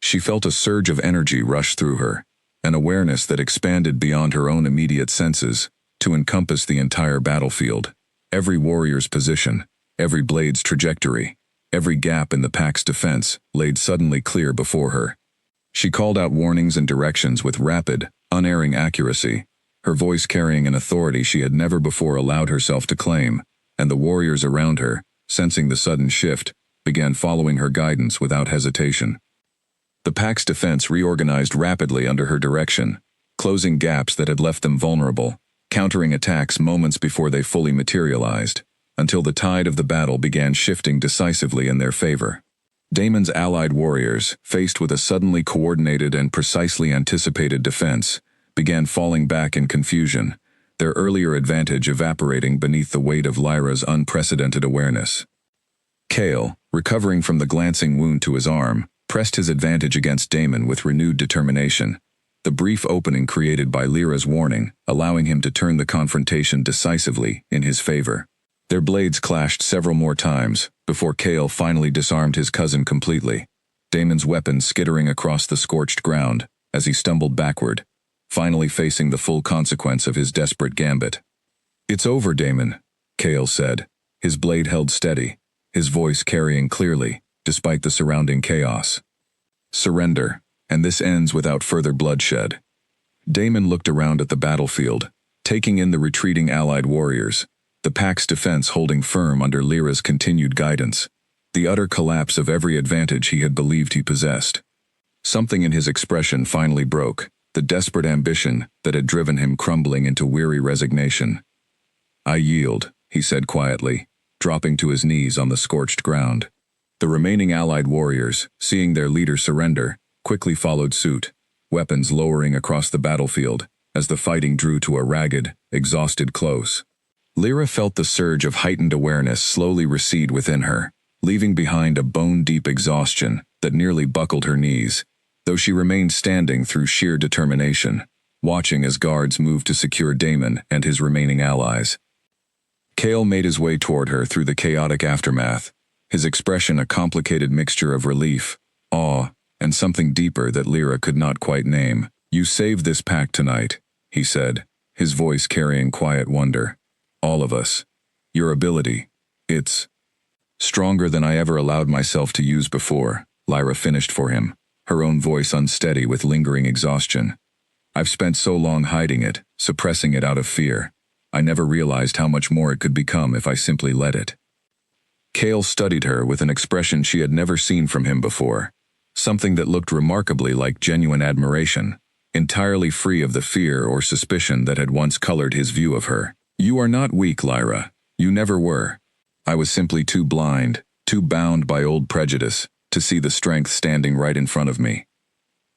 She felt a surge of energy rush through her, an awareness that expanded beyond her own immediate senses, to encompass the entire battlefield, every warrior's position, every blade's trajectory, every gap in the pack's defense laid suddenly clear before her. She called out warnings and directions with rapid, unerring accuracy, her voice carrying an authority she had never before allowed herself to claim, and the warriors around her, sensing the sudden shift, began following her guidance without hesitation. The pack's defense reorganized rapidly under her direction, closing gaps that had left them vulnerable, countering attacks moments before they fully materialized, until the tide of the battle began shifting decisively in their favor. Damon's allied warriors, faced with a suddenly coordinated and precisely anticipated defense, began falling back in confusion, their earlier advantage evaporating beneath the weight of Lyra's unprecedented awareness. Kale, recovering from the glancing wound to his arm, pressed his advantage against Damon with renewed determination, the brief opening created by Lyra's warning allowing him to turn the confrontation decisively in his favor. Their blades clashed several more times before Kale finally disarmed his cousin completely, Damon's weapon skittering across the scorched ground as he stumbled backward, finally facing the full consequence of his desperate gambit. "It's over, Damon," Kale said, his blade held steady, his voice carrying clearly, despite the surrounding chaos. "Surrender, and this ends without further bloodshed." Damon looked around at the battlefield, taking in the retreating allied warriors, the pack's defense holding firm under Lyra's continued guidance, the utter collapse of every advantage he had believed he possessed. Something in his expression finally broke, the desperate ambition that had driven him crumbling into weary resignation. "I yield," he said quietly, dropping to his knees on the scorched ground. The remaining allied warriors, seeing their leader surrender, quickly followed suit, weapons lowering across the battlefield as the fighting drew to a ragged, exhausted close. Lyra felt the surge of heightened awareness slowly recede within her, leaving behind a bone-deep exhaustion that nearly buckled her knees, though she remained standing through sheer determination, watching as guards moved to secure Damon and his remaining allies. Kale made his way toward her through the chaotic aftermath, his expression a complicated mixture of relief, awe, and something deeper that Lyra could not quite name. "You saved this pack tonight," he said, his voice carrying quiet wonder. "All of us. Your ability, it's stronger than I ever allowed myself to use before," Lyra finished for him, her own voice unsteady with lingering exhaustion. "I've spent so long hiding it, suppressing it out of fear. I never realized how much more it could become if I simply let it." Kale studied her with an expression she had never seen from him before, something that looked remarkably like genuine admiration, entirely free of the fear or suspicion that had once colored his view of her. "You are not weak, Lyra. You never were. I was simply too blind, too bound by old prejudice, to see the strength standing right in front of me."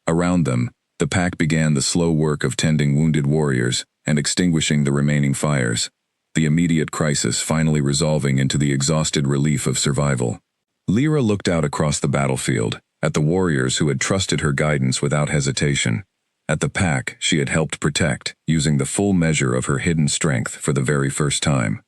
Around them, the pack began the slow work of tending wounded warriors and extinguishing the remaining fires, the immediate crisis finally resolving into the exhausted relief of survival. Lyra looked out across the battlefield, at the warriors who had trusted her guidance without hesitation, at the pack she had helped protect, using the full measure of her hidden strength for the very first time.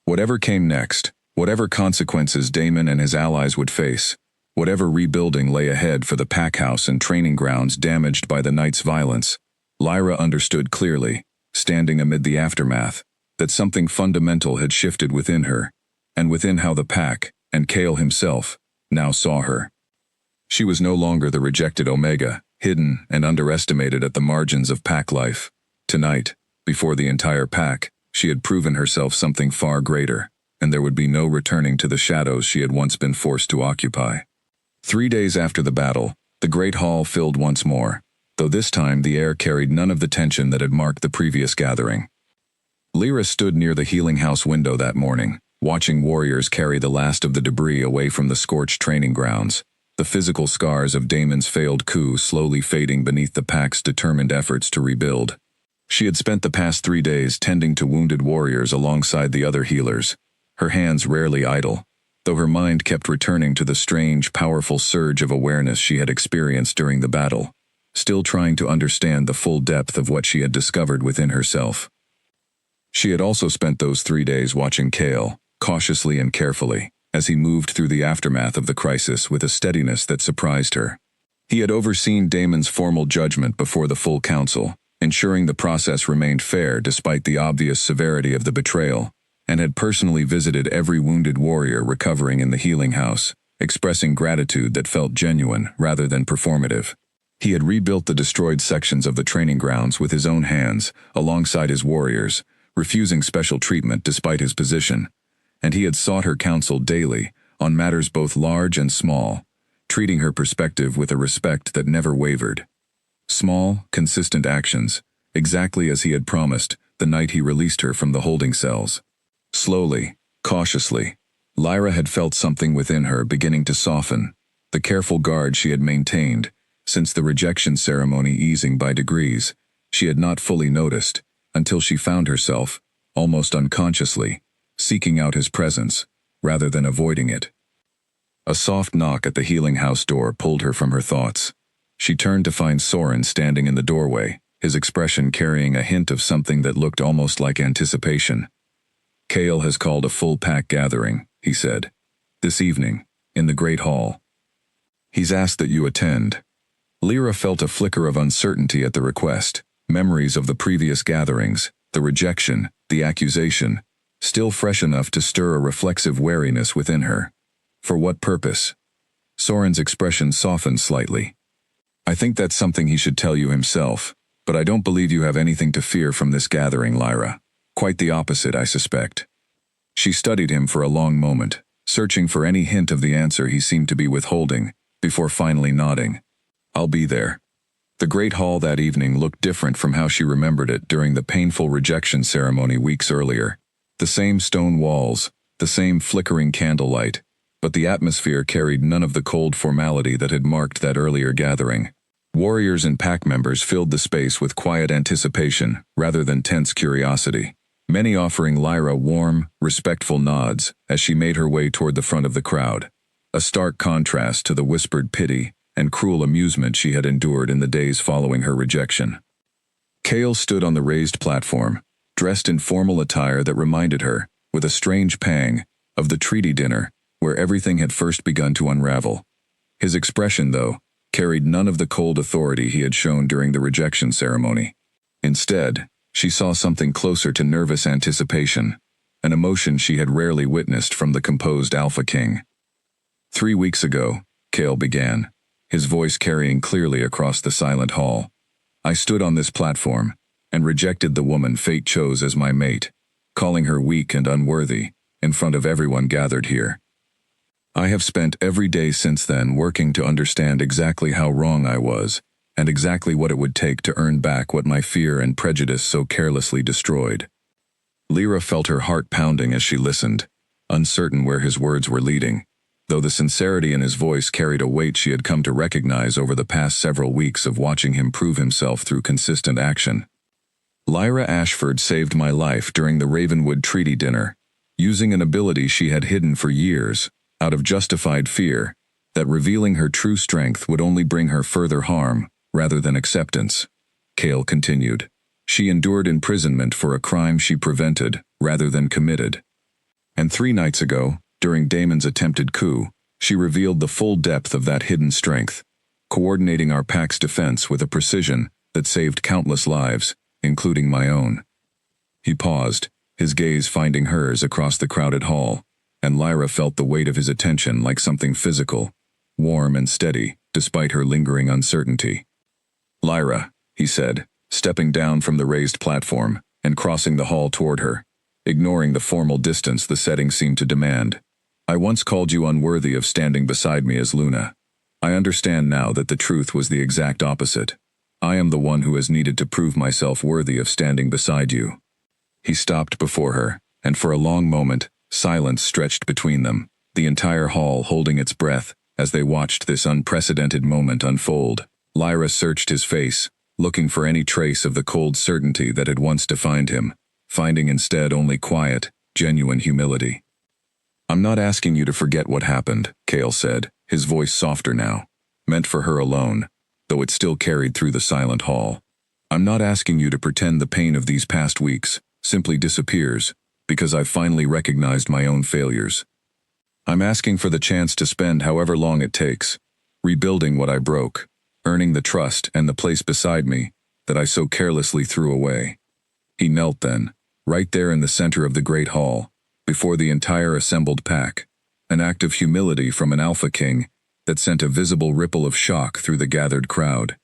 Whatever came next, whatever consequences Damon and his allies would face, whatever rebuilding lay ahead for the pack house and training grounds damaged by the night's violence, Lyra understood clearly, standing amid the aftermath, that something fundamental had shifted within her, and within how the pack, and Kale himself, now saw her. She was no longer the rejected Omega, hidden and underestimated at the margins of pack life. Tonight, before the entire pack, she had proven herself something far greater, and there would be no returning to the shadows she had once been forced to occupy. 3 days after the battle, the great hall filled once more, though this time the air carried none of the tension that had marked the previous gathering. Lyra stood near the healing house window that morning, watching warriors carry the last of the debris away from the scorched training grounds, the physical scars of Damon's failed coup slowly fading beneath the pack's determined efforts to rebuild. She had spent the past 3 days tending to wounded warriors alongside the other healers, her hands rarely idle, though her mind kept returning to the strange, powerful surge of awareness she had experienced during the battle, still trying to understand the full depth of what she had discovered within herself. She had also spent those 3 days watching Kale, cautiously and carefully, as he moved through the aftermath of the crisis with a steadiness that surprised her. He had overseen Damon's formal judgment before the full council, ensuring the process remained fair despite the obvious severity of the betrayal, and had personally visited every wounded warrior recovering in the healing house, expressing gratitude that felt genuine rather than performative. He had rebuilt the destroyed sections of the training grounds with his own hands, alongside his warriors, refusing special treatment despite his position, and he had sought her counsel daily, on matters both large and small, treating her perspective with a respect that never wavered. Small, consistent actions, exactly as he had promised the night he released her from the holding cells. Slowly, cautiously, Lyra had felt something within her beginning to soften, the careful guard she had maintained, since the rejection ceremony easing by degrees. She had not fully noticed, until she found herself, almost unconsciously, seeking out his presence, rather than avoiding it. A soft knock at the healing house door pulled her from her thoughts. She turned to find Soren standing in the doorway, his expression carrying a hint of something that looked almost like anticipation. "Kale has called a full pack gathering," he said. "This evening, in the Great Hall. He's asked that you attend." Lyra felt a flicker of uncertainty at the request, memories of the previous gatherings, the rejection, the accusation, still fresh enough to stir a reflexive wariness within her. For what purpose? Soren's expression softened slightly. "I think that's something he should tell you himself, but I don't believe you have anything to fear from this gathering, Lyra. Quite the opposite, I suspect." She studied him for a long moment, searching for any hint of the answer he seemed to be withholding, before finally nodding. "I'll be there." The Great Hall that evening looked different from how she remembered it during the painful rejection ceremony weeks earlier. The same stone walls, the same flickering candlelight, but the atmosphere carried none of the cold formality that had marked that earlier gathering. Warriors and pack members filled the space with quiet anticipation rather than tense curiosity, many offering Lyra warm, respectful nods as she made her way toward the front of the crowd, a stark contrast to the whispered pity and cruel amusement she had endured in the days following her rejection. Kale stood on the raised platform, dressed in formal attire that reminded her, with a strange pang, of the treaty dinner, where everything had first begun to unravel. His expression, though, carried none of the cold authority he had shown during the rejection ceremony. Instead, she saw something closer to nervous anticipation, an emotion she had rarely witnessed from the composed Alpha King. 3 weeks ago, Kale began, his voice carrying clearly across the silent hall. "I stood on this platform and rejected the woman fate chose as my mate, calling her weak and unworthy, in front of everyone gathered here. I have spent every day since then working to understand exactly how wrong I was, and exactly what it would take to earn back what my fear and prejudice so carelessly destroyed." Lyra felt her heart pounding as she listened, uncertain where his words were leading, though the sincerity in his voice carried a weight she had come to recognize over the past several weeks of watching him prove himself through consistent action. "Lyra Ashford saved my life during the Ravenwood Treaty dinner, using an ability she had hidden for years, out of justified fear that revealing her true strength would only bring her further harm, rather than acceptance," Kale continued. "She endured imprisonment for a crime she prevented, rather than committed. And 3 nights ago, during Damon's attempted coup, she revealed the full depth of that hidden strength, coordinating our pack's defense with a precision that saved countless lives, including my own." He paused, his gaze finding hers across the crowded hall, and Lyra felt the weight of his attention like something physical, warm and steady, despite her lingering uncertainty. "Lyra," he said, stepping down from the raised platform and crossing the hall toward her, ignoring the formal distance the setting seemed to demand. "I once called you unworthy of standing beside me as Luna. I understand now that the truth was the exact opposite. I am the one who has needed to prove myself worthy of standing beside you." He stopped before her, and for a long moment, silence stretched between them, the entire hall holding its breath as they watched this unprecedented moment unfold. Lyra searched his face, looking for any trace of the cold certainty that had once defined him, finding instead only quiet, genuine humility. "I'm not asking you to forget what happened," Kale said, his voice softer now, meant for her alone, though it still carried through the silent hall. "I'm not asking you to pretend the pain of these past weeks simply disappears, because I've finally recognized my own failures. I'm asking for the chance to spend however long it takes, rebuilding what I broke, earning the trust and the place beside me that I so carelessly threw away." He knelt then, right there in the center of the Great Hall, before the entire assembled pack, an act of humility from an Alpha King that sent a visible ripple of shock through the gathered crowd.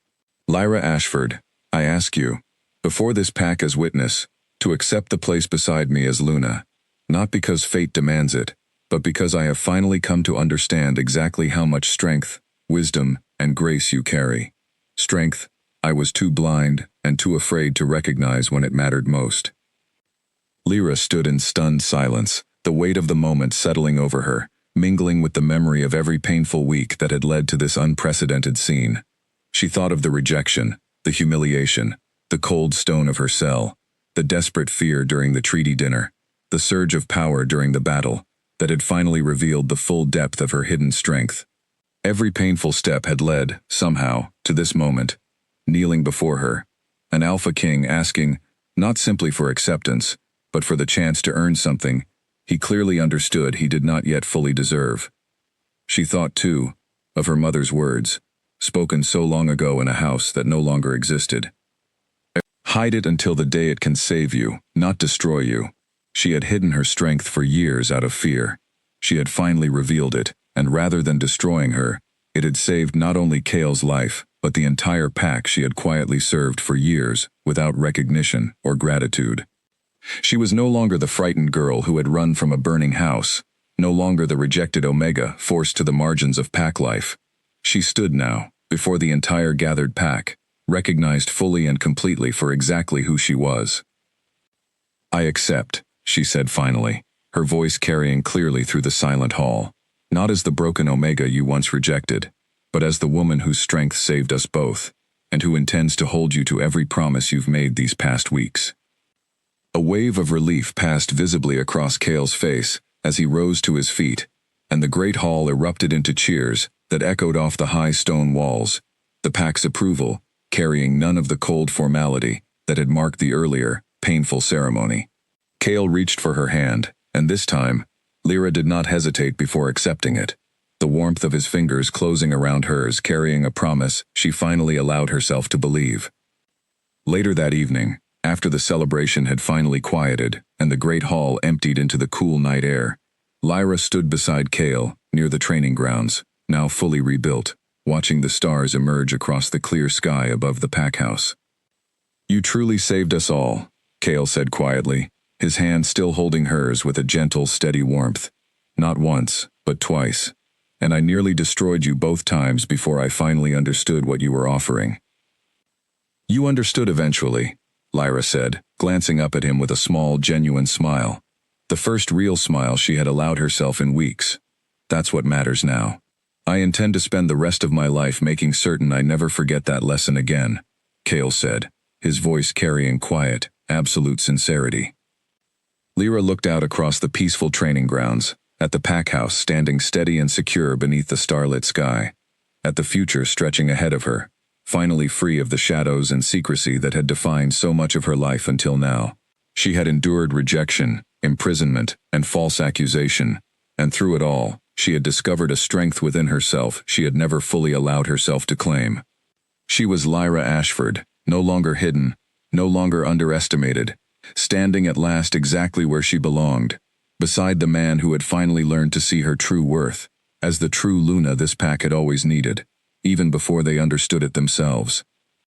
Lyra Ashford, I ask you, before this pack as witness, to accept the place beside me as Luna, not because fate demands it, but because I have finally come to understand exactly how much strength, wisdom, and grace you carry. Strength, I was too blind and too afraid to recognize when it mattered most. Lyra stood in stunned silence, the weight of the moment settling over her, mingling with the memory of every painful week that had led to this unprecedented scene. She thought of the rejection, the humiliation, the cold stone of her cell, the desperate fear during the treaty dinner, the surge of power during the battle that had finally revealed the full depth of her hidden strength. Every painful step had led, somehow, to this moment, kneeling before her, an alpha king asking, not simply for acceptance, but for the chance to earn something he clearly understood he did not yet fully deserve. She thought, too, of her mother's words, spoken so long ago in a house that no longer existed. Hide it until the day it can save you, not destroy you. She had hidden her strength for years out of fear. She had finally revealed it, and rather than destroying her, it had saved not only Kale's life, but the entire pack she had quietly served for years without recognition or gratitude. She was no longer the frightened girl who had run from a burning house, no longer the rejected Omega forced to the margins of pack life. She stood now, before the entire gathered pack, recognized fully and completely for exactly who she was. I accept, she said finally, her voice carrying clearly through the silent hall, not as the broken Omega you once rejected, but as the woman whose strength saved us both, and who intends to hold you to every promise you've made these past weeks. A wave of relief passed visibly across Kale's face as he rose to his feet, and the great hall erupted into cheers that echoed off the high stone walls, the pack's approval carrying none of the cold formality that had marked the earlier, painful ceremony. Kale reached for her hand, and this time, Lyra did not hesitate before accepting it, the warmth of his fingers closing around hers carrying a promise she finally allowed herself to believe. Later that evening, after the celebration had finally quieted and the great hall emptied into the cool night air, Lyra stood beside Kale near the training grounds, now fully rebuilt, watching the stars emerge across the clear sky above the pack house. You truly saved us all, Kale said quietly, his hand still holding hers with a gentle, steady warmth. Not once, but twice. And I nearly destroyed you both times before I finally understood what you were offering. You understood eventually, Lyra said, glancing up at him with a small, genuine smile. The first real smile she had allowed herself in weeks. That's what matters now. I intend to spend the rest of my life making certain I never forget that lesson again, Kale said, his voice carrying quiet, absolute sincerity. Lyra looked out across the peaceful training grounds, at the pack house standing steady and secure beneath the starlit sky, at the future stretching ahead of her, finally free of the shadows and secrecy that had defined so much of her life until now. She had endured rejection, imprisonment, and false accusation, and through it all, she had discovered a strength within herself she had never fully allowed herself to claim. She was Lyra Ashford, no longer hidden, no longer underestimated, standing at last exactly where she belonged, beside the man who had finally learned to see her true worth, as the true Luna this pack had always needed, even before they understood it themselves.